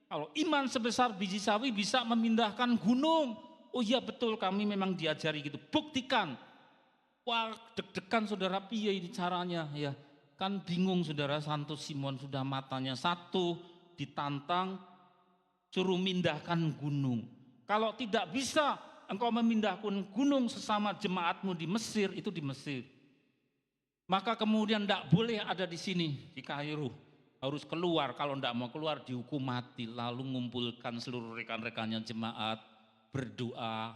kalau iman sebesar biji sawi bisa memindahkan gunung? Oh iya betul, kami memang diajari gitu, buktikan. Wah, deg-degan saudara, piye ini caranya ya. Kan bingung saudara, Santo Simon sudah matanya satu, ditantang, suruh mindahkan gunung. Kalau tidak bisa engkau memindahkan gunung sesama jemaatmu di Mesir, itu di Mesir. Maka kemudian tidak boleh ada di sini, di Kairo. Harus keluar, kalau tidak mau keluar dihukum mati. Lalu ngumpulkan seluruh rekan-rekannya jemaat, berdoa.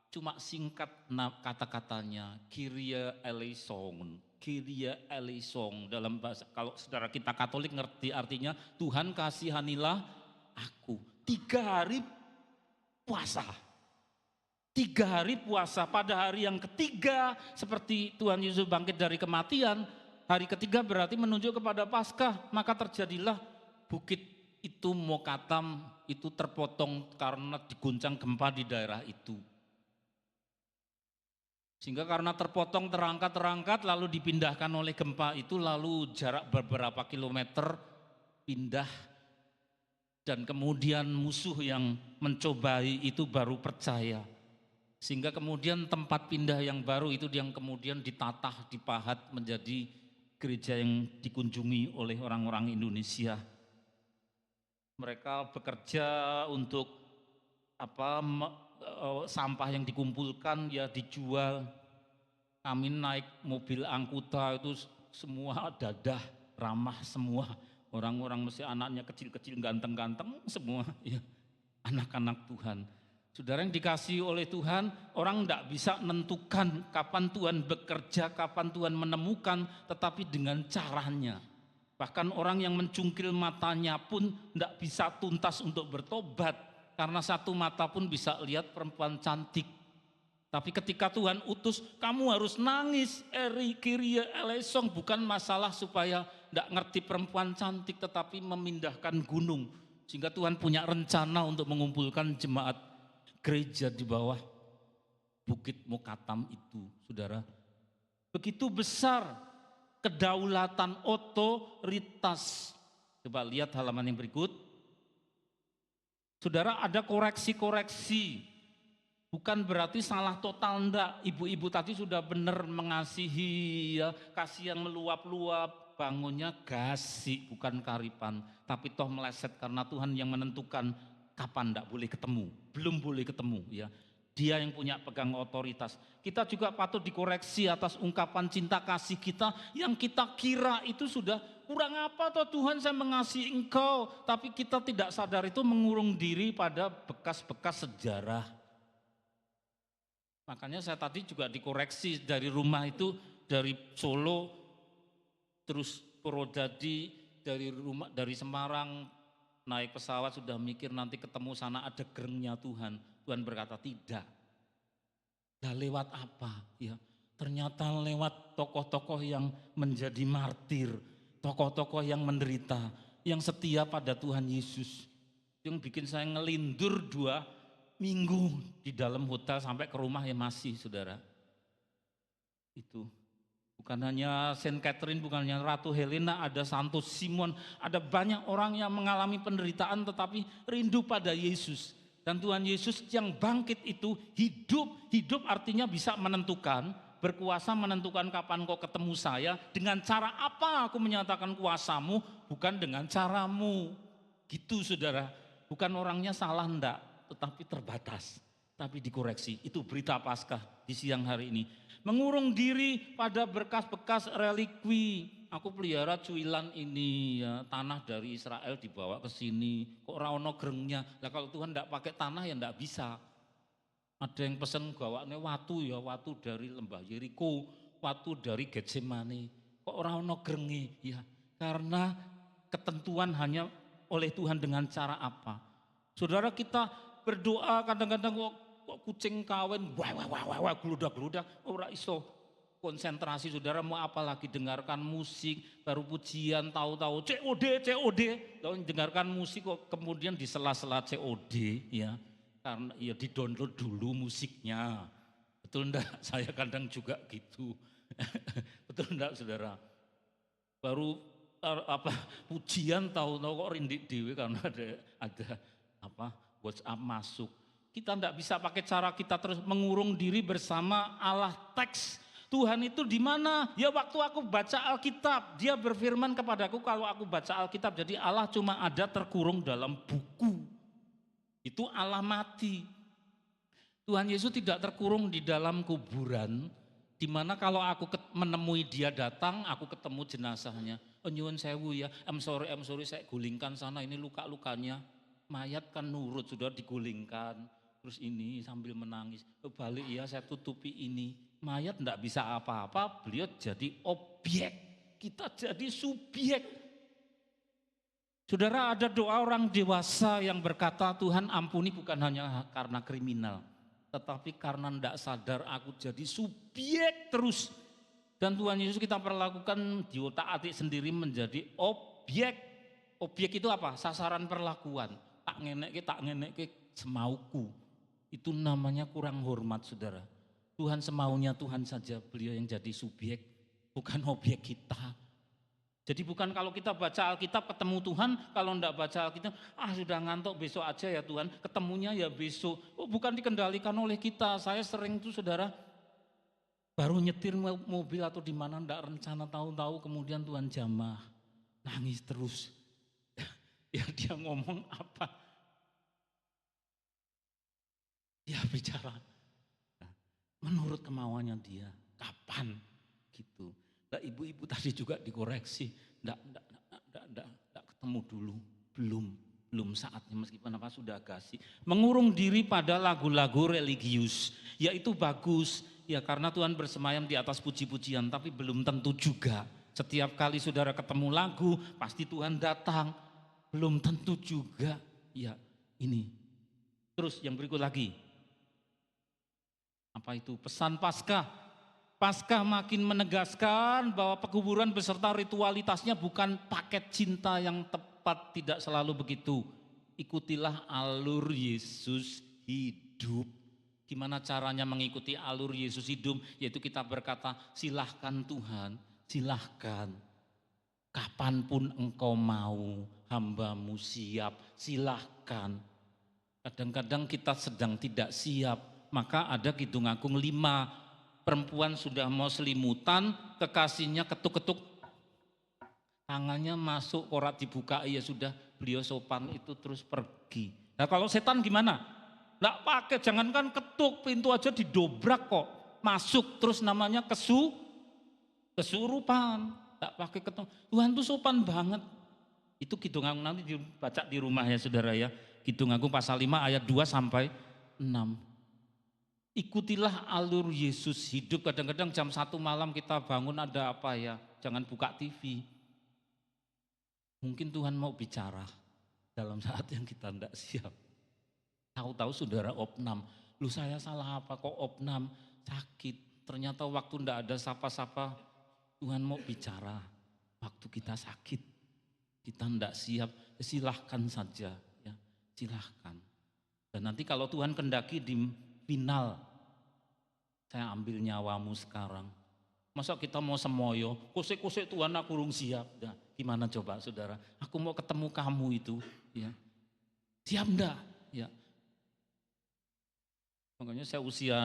Cuma singkat kata-katanya, Kyrie eleison. Kyrie eleison dalam bahasa, kalau saudara kita Katolik ngerti artinya Tuhan kasihanilah aku. 3 hari puasa. 3 hari puasa, pada hari yang ketiga seperti Tuhan Yesus bangkit dari kematian, hari ketiga berarti menunjuk kepada Paskah, maka terjadilah bukit itu Mokatam itu terpotong karena diguncang gempa di daerah itu. Sehingga karena terpotong, terangkat, lalu dipindahkan oleh gempa itu, lalu jarak beberapa kilometer pindah. Dan kemudian musuh yang mencobai itu baru percaya. Sehingga kemudian tempat pindah yang baru itu yang kemudian ditatah, dipahat menjadi gereja yang dikunjungi oleh orang-orang Indonesia. Mereka bekerja untuk sampah yang dikumpulkan ya dijual. Kami naik mobil angkuta itu semua dadah, ramah semua. Orang-orang mesti anaknya kecil-kecil, ganteng-ganteng semua ya. Anak-anak Tuhan. Saudara yang dikasihi oleh Tuhan, orang tidak bisa menentukan kapan Tuhan bekerja, kapan Tuhan menemukan, tetapi dengan caranya. Bahkan orang yang mencungkil matanya pun tidak bisa tuntas untuk bertobat. Karena satu mata pun bisa lihat perempuan cantik. Tapi ketika Tuhan utus, kamu harus nangis. Eri Kyrie eleison, bukan masalah supaya tidak ngerti perempuan cantik, tetapi memindahkan gunung. Sehingga Tuhan punya rencana untuk mengumpulkan jemaat gereja di bawah Bukit Mukatam itu, saudara. Begitu besar kedaulatan otoritas. Coba lihat halaman yang berikut. Saudara, ada koreksi-koreksi. Bukan berarti salah total, enggak. Ibu-ibu tadi sudah benar mengasihi, ya, kasih yang meluap-luap, bangunnya gasi, bukan karipan. Tapi toh meleset karena Tuhan yang menentukan kapan enggak boleh ketemu. Belum boleh ketemu, ya. Dia yang punya pegang otoritas. Kita juga patut dikoreksi atas ungkapan cinta kasih kita yang kita kira itu sudah kurang apa toh Tuhan, saya mengasihi engkau. Tapi kita tidak sadar itu mengurung diri pada bekas-bekas sejarah. Makanya saya tadi juga dikoreksi dari rumah itu, dari Solo, terus Purwodadi, dari Semarang, naik pesawat sudah mikir nanti ketemu sana ada gerengnya Tuhan. Tuhan berkata tidak. Nah, lewat apa? Ya, ternyata lewat tokoh-tokoh yang menjadi martir, tokoh-tokoh yang menderita, yang setia pada Tuhan Yesus. Yang bikin saya ngelindur 2 minggu di dalam hotel sampai ke rumah ya masih, saudara. Itu. Bukan hanya Saint Catherine, bukan hanya Ratu Helena, ada Santo Simon, ada banyak orang yang mengalami penderitaan tetapi rindu pada Yesus. Dan Tuhan Yesus yang bangkit itu hidup artinya bisa menentukan, berkuasa menentukan kapan kau ketemu saya, dengan cara apa aku menyatakan kuasamu, bukan dengan caramu. Gitu, saudara, bukan orangnya salah enggak, tetapi terbatas, tapi dikoreksi. Itu berita Paskah di siang hari ini. Mengurung diri pada berkas-bekas relikwi. Aku pelihara cuilan ini, ya, tanah dari Israel dibawa ke sini. Kok ora ono grengnya? Lah kalau Tuhan enggak pakai tanah ya enggak bisa. Ada yang pesen gawane watu, ya watu dari lembah Yeriko, watu dari Getsemani. Kok ora ono grenge? Ya karena ketentuan hanya oleh Tuhan dengan cara apa. Saudara, kita berdoa kadang-kadang kok kucing kawin wah gludak-gludak ora iso konsentrasi. Saudara, mau apa lagi dengarkan musik, baru pujian, tahu-tahu COD, lalu dengarkan musik kok kemudian di sela-sela COD, ya. Karena ya di-download dulu musiknya. Betul enggak? Saya kadang juga gitu. Betul enggak, saudara? Baru pujian tahu-tahu kok rindik dewe karena ada WhatsApp masuk. Kita enggak bisa pakai cara kita terus mengurung diri bersama Allah teks. Tuhan itu di mana? Ya waktu aku baca Alkitab, dia berfirman kepadaku kalau aku baca Alkitab, jadi Allah cuma ada terkurung dalam buku. Itu Allah mati. Tuhan Yesus tidak terkurung di dalam kuburan, di mana kalau aku menemui dia datang, aku ketemu jenazahnya. Oh nyuwun sewu ya, I'm sorry saya gulingkan sana, ini luka-lukanya. Mayat kan nurut, sudah digulingkan. Terus ini sambil menangis, balik ya saya tutupi ini. Mayat enggak bisa apa-apa, beliau jadi objek, kita jadi subjek. Saudara, ada doa orang dewasa yang berkata, Tuhan ampuni bukan hanya karena kriminal, tetapi karena enggak sadar aku jadi subjek terus. Dan Tuhan Yesus kita perlakukan di otak-atik sendiri menjadi objek. Objek itu apa? Sasaran perlakuan. Tak ngenek semauku. Itu namanya kurang hormat, saudara. Tuhan semaunya Tuhan saja, beliau yang jadi subjek, bukan objek kita. Jadi bukan kalau kita baca Alkitab ketemu Tuhan, kalau enggak baca Alkitab, sudah ngantuk besok aja ya Tuhan, ketemunya ya besok. Oh, bukan dikendalikan oleh kita. Saya sering tuh, saudara, baru nyetir mobil atau di mana enggak rencana, tahu-tahu kemudian Tuhan jamah, nangis terus. Ya dia ngomong apa? Dia bicara menurut kemauannya dia, kapan gitu. Nah, ibu-ibu tadi juga dikoreksi, enggak ketemu dulu, belum saatnya, meskipun apa sudah kasih. Mengurung diri pada lagu-lagu religius, yaitu bagus, ya karena Tuhan bersemayam di atas puji-pujian, tapi belum tentu juga Setiap kali saudara ketemu lagu, pasti Tuhan datang. Belum tentu juga. Ya, ini. Terus yang berikut lagi. Apa itu? Pesan Paskah. Paskah makin menegaskan bahwa pekuburan beserta ritualitasnya bukan paket cinta yang tepat, tidak selalu begitu. Ikutilah alur Yesus hidup. Gimana caranya mengikuti alur Yesus hidup? Yaitu kita berkata, silahkan Tuhan, silahkan. Kapanpun engkau mau, hambamu siap, silahkan. Kadang-kadang kita sedang tidak siap, maka ada Kidung Agung 5. Perempuan sudah mau selimutan, kekasihnya ketuk-ketuk. Tangannya masuk, korak dibuka, ya sudah, beliau sopan itu terus pergi. Nah kalau setan gimana? Nggak pakai, jangankan ketuk, pintu aja didobrak kok. Masuk terus namanya kesurupan. Nggak pakai ketuk. Tuhan tuh sopan banget. Itu Kidung Agung, nanti dibaca di rumah ya saudara ya. Kidung Agung pasal 5 ayat 2 sampai 6. Ikutilah alur Yesus hidup. Kadang-kadang jam 1 malam kita bangun ada apa ya. Jangan buka TV. Mungkin Tuhan mau bicara dalam saat yang kita tidak siap. Tahu-tahu saudara opnam, lu saya salah apa kok opnam, sakit. Ternyata waktu ndak ada sapa-sapa, Tuhan mau bicara. Waktu kita sakit, kita ndak siap, ya silahkan saja, ya silahkan. Dan nanti kalau Tuhan kendaki di final, saya ambil nyawamu sekarang. Masa kita mau semoyo, kusik-kusik Tuhan aku urung siap. Nah, gimana coba saudara, aku mau ketemu kamu itu, ya siap ndak? Ya. Makanya saya usia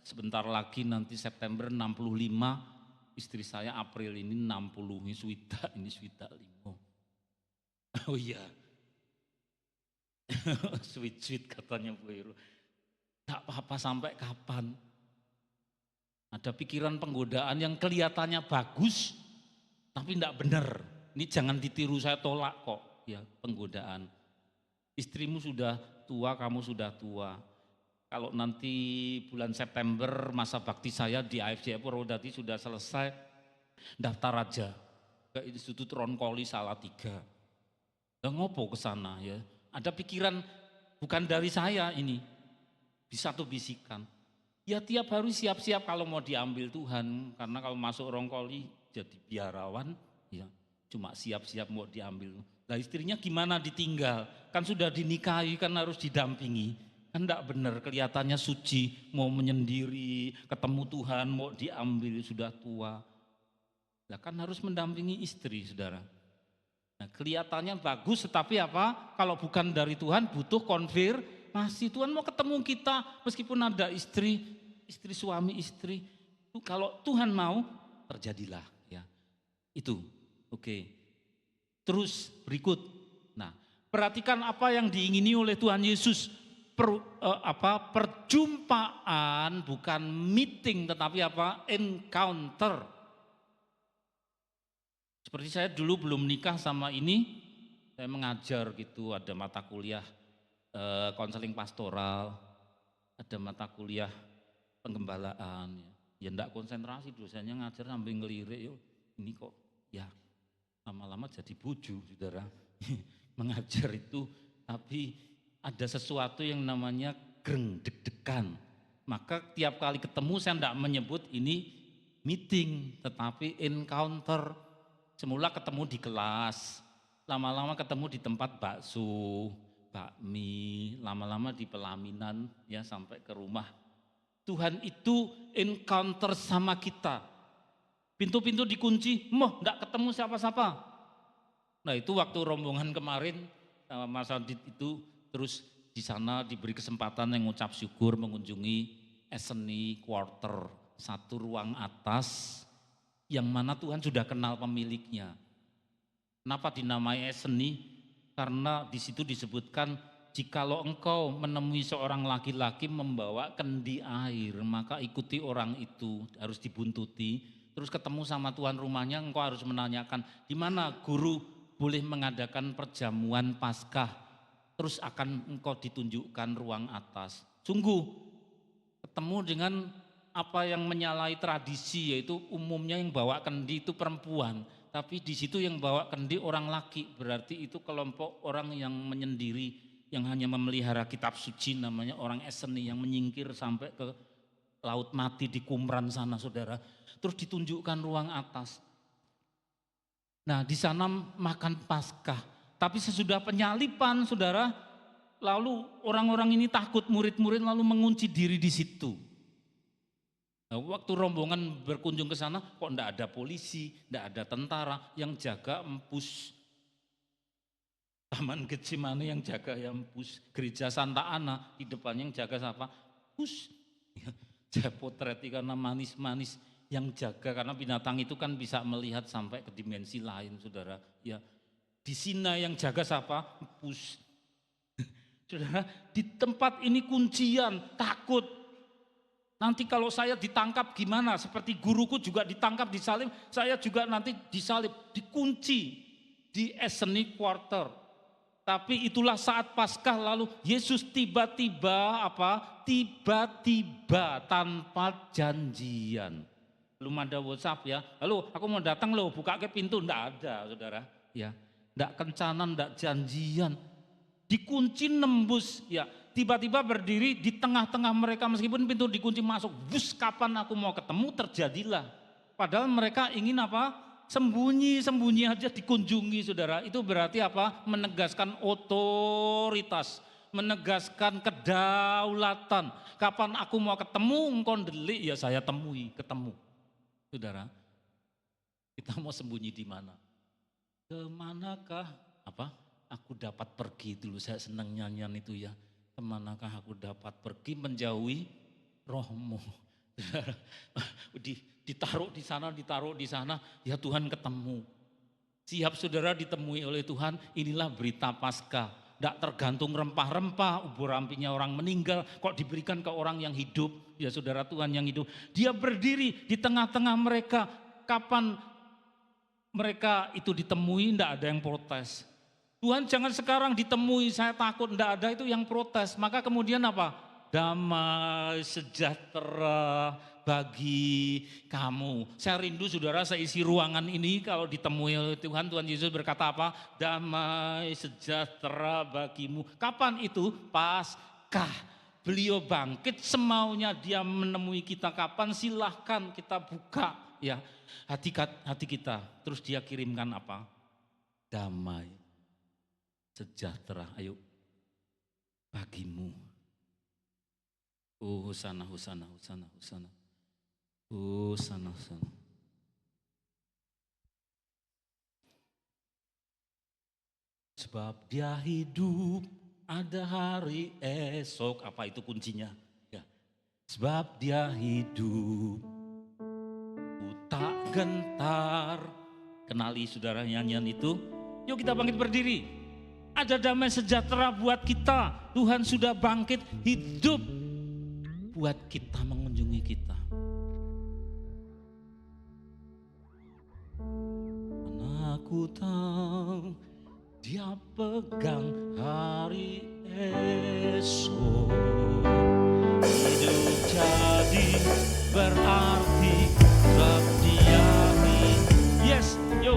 sebentar lagi nanti September 65, istri saya April ini 60, ini swida 5. Oh iya, sweet katanya Bu Heru. Gak apa-apa sampai kapan. Ada pikiran penggodaan yang kelihatannya bagus, tapi tidak benar. Ini jangan ditiru, saya tolak kok ya penggodaan. Istrimu sudah tua, kamu sudah tua. Kalau nanti bulan September masa bakti saya di AFC Purwodadi sudah selesai, daftar aja ke Institut Roncoli Salatiga. Dan ngopo ke sana ya. Ada pikiran bukan dari saya ini, bisa tuh bisikan. Ya tiap hari siap-siap kalau mau diambil Tuhan, karena kalau masuk Roncoli jadi biarawan, ya cuma siap-siap mau diambil. Nah istrinya gimana ditinggal? Kan sudah dinikahi, kan harus didampingi. Kan enggak benar, kelihatannya suci, mau menyendiri, ketemu Tuhan, mau diambil, sudah tua. Nah kan harus mendampingi istri, saudara. Nah kelihatannya bagus, tetapi apa? Kalau bukan dari Tuhan, butuh konfirmasi. Tuhan mau ketemu kita, meskipun ada istri suami, istri. Kalau Tuhan mau, terjadilah. Ya, itu, oke. Terus berikut. Nah, perhatikan apa yang diingini oleh Tuhan Yesus. Perjumpaan bukan meeting tetapi apa? Encounter. Seperti saya dulu belum nikah sama ini, saya mengajar gitu, ada mata kuliah konseling pastoral, ada mata kuliah penggembalaan. Ya enggak konsentrasi, dosennya ngajar sambil ngelirik, ini kok ya lama-lama jadi buju saudara. Mengajar itu tapi ada sesuatu yang namanya greng, deg-degan. Maka tiap kali ketemu saya tidak menyebut ini meeting, tetapi encounter. Semula ketemu di kelas, lama-lama ketemu di tempat bakso, bakmi, lama-lama di pelaminan, ya sampai ke rumah. Tuhan itu encounter sama kita. Pintu-pintu dikunci, tidak ketemu siapa-siapa. Nah itu waktu rombongan kemarin, Mas Adit itu, terus di sana diberi kesempatan yang mengucap syukur mengunjungi Eseni Quarter, satu ruang atas yang mana Tuhan sudah kenal pemiliknya. Kenapa dinamai Eseni? Karena di situ disebutkan jikalau engkau menemui seorang laki-laki membawa kendi air, maka ikuti orang itu, harus dibuntuti. Terus ketemu sama tuan rumahnya, engkau harus menanyakan di mana guru boleh mengadakan perjamuan Paskah. Terus akan engkau ditunjukkan ruang atas. Sungguh ketemu dengan apa yang menyalahi tradisi, yaitu umumnya yang bawa kendi itu perempuan. Tapi di situ yang bawa kendi orang laki, berarti itu kelompok orang yang menyendiri, yang hanya memelihara kitab suci, namanya orang Eseni yang menyingkir sampai ke laut mati di Qumran sana, saudara. Terus ditunjukkan ruang atas. Nah, di sana makan Paskah. Tapi sesudah penyalipan, saudara, lalu orang-orang ini takut, murid-murid lalu mengunci diri di situ. Nah, waktu rombongan berkunjung ke sana, kok enggak ada polisi, enggak ada tentara, yang jaga empus. Taman Getsemani yang jaga ya empus. Gereja Santa Ana di depannya yang jaga siapa? Pus. Ya, potret karena manis-manis yang jaga, karena binatang itu kan bisa melihat sampai ke dimensi lain, saudara. Ya, di Sinai yang jaga siapa? Pus. Saudara, di tempat ini kuncian, takut. Nanti kalau saya ditangkap gimana? Seperti guruku juga ditangkap, disalib, saya juga nanti disalib, dikunci di Eseni Quarter. Tapi itulah saat Paskah, lalu Yesus tiba-tiba tiba-tiba tanpa janjian. Belum ada WhatsApp ya. Lalu aku mau datang loh, buka ke pintu, enggak ada, saudara. Ya, enggak kencanan, enggak janjian. Dikunci nembus, ya. Tiba-tiba berdiri di tengah-tengah mereka, meskipun pintu dikunci masuk, bus, kapan aku mau ketemu, terjadilah. Padahal mereka ingin apa? Sembunyi-sembunyi aja dikunjungi, saudara. Itu berarti apa? Menegaskan otoritas, menegaskan kedaulatan. Kapan aku mau ketemu, engkau delik, ya saya temui, ketemu. Saudara, kita mau sembunyi di mana? Kemanakah? Aku dapat pergi dulu, saya senang nyanyian itu ya. Kemanakah aku dapat pergi menjauhi rohmu. Ditaruh di sana, ya Tuhan ketemu. Siap saudara ditemui oleh Tuhan, inilah berita Paskah. Tidak tergantung rempah-rempah, ubur ampinya orang meninggal, kok diberikan ke orang yang hidup. Ya saudara, Tuhan yang hidup. Dia berdiri di tengah-tengah mereka, kapan mereka itu ditemui, tidak ada yang protes. Tuhan jangan sekarang ditemui, saya takut, enggak ada itu yang protes. Maka kemudian apa? Damai sejahtera bagi kamu. Saya rindu saudara seisi ruangan ini kalau ditemui oleh Tuhan, Tuhan Yesus berkata apa? Damai sejahtera bagimu. Kapan itu? Paskah. Beliau bangkit semaunya dia menemui kita kapan? Silahkan kita buka ya hati kita. Terus dia kirimkan apa? Damai sejahtera, ayo bagimu. Hosana, hosana, hosana, hosana. Hosana, hosana. Sebab dia hidup, ada hari esok. Apa itu kuncinya? Ya. Sebab dia hidup, ku tak gentar. Kenali saudara nyanyian itu? Yuk kita bangkit berdiri. Ada damai sejahtera buat kita. Tuhan sudah bangkit hidup buat kita, mengunjungi kita. Karena aku tahu dia pegang hari esok. Hidup jadi berarti sebab dia hidup. Yes, yo.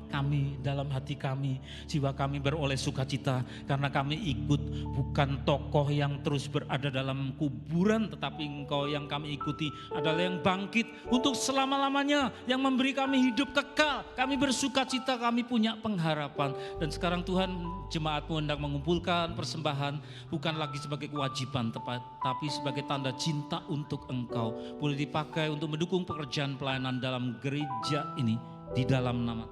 kami, dalam hati kami, jiwa kami beroleh sukacita karena kami ikut bukan tokoh yang terus berada dalam kuburan, tetapi Engkau yang kami ikuti adalah yang bangkit untuk selama-lamanya, yang memberi kami hidup kekal. Kami bersukacita, kami punya pengharapan. Dan sekarang Tuhan, jemaat-Mu hendak mengumpulkan persembahan bukan lagi sebagai kewajiban, tapi sebagai tanda cinta untuk Engkau. Boleh dipakai untuk mendukung pekerjaan pelayanan dalam gereja ini di dalam nama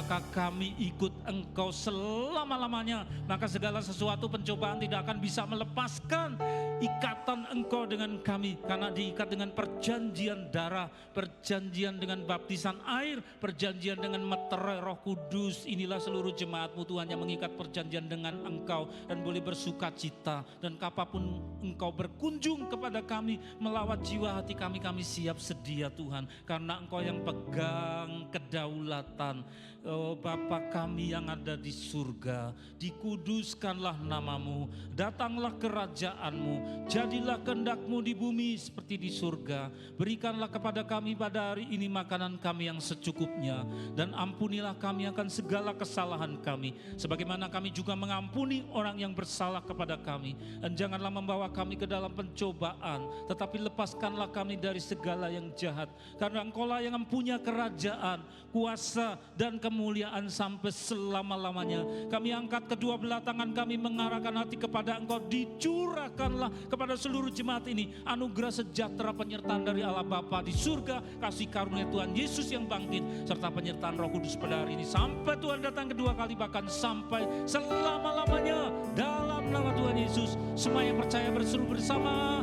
maka kami ikut Engkau selama-lamanya. Maka segala sesuatu pencobaan tidak akan bisa melepaskan ikatan Engkau dengan kami, karena diikat dengan perjanjian darah, perjanjian dengan baptisan air, perjanjian dengan meterai Roh Kudus. Inilah seluruh jemaat-Mu Tuhan yang mengikat perjanjian dengan Engkau dan boleh bersuka cita. Dan kapanpun Engkau berkunjung kepada kami, melawat jiwa hati kami, kami siap sedia Tuhan, karena Engkau yang pegang kedaulatan. Oh Bapa kami yang ada di surga, dikuduskanlah namamu, datanglah kerajaanmu, jadilah kehendak-Mu di bumi seperti di surga. Berikanlah kepada kami pada hari ini makanan kami yang secukupnya, dan ampunilah kami akan segala kesalahan kami, sebagaimana kami juga mengampuni orang yang bersalah kepada kami. Dan janganlah membawa kami ke dalam pencobaan, tetapi lepaskanlah kami dari segala yang jahat, karena Engkau-lah yang mempunyai kerajaan, kuasa, dan kemuliaan sampai selama-lamanya. Kami angkat kedua belah tangan kami, mengarahkan hati kepada Engkau. Dicurahkanlah kepada seluruh jemaat ini anugerah sejahtera penyertaan dari Allah Bapa di surga, kasih karunia Tuhan Yesus yang bangkit, serta penyertaan Roh Kudus pada hari ini sampai Tuhan datang kedua kali, bahkan sampai selama-lamanya. Dalam nama Tuhan Yesus, semua yang percaya berseru bersama.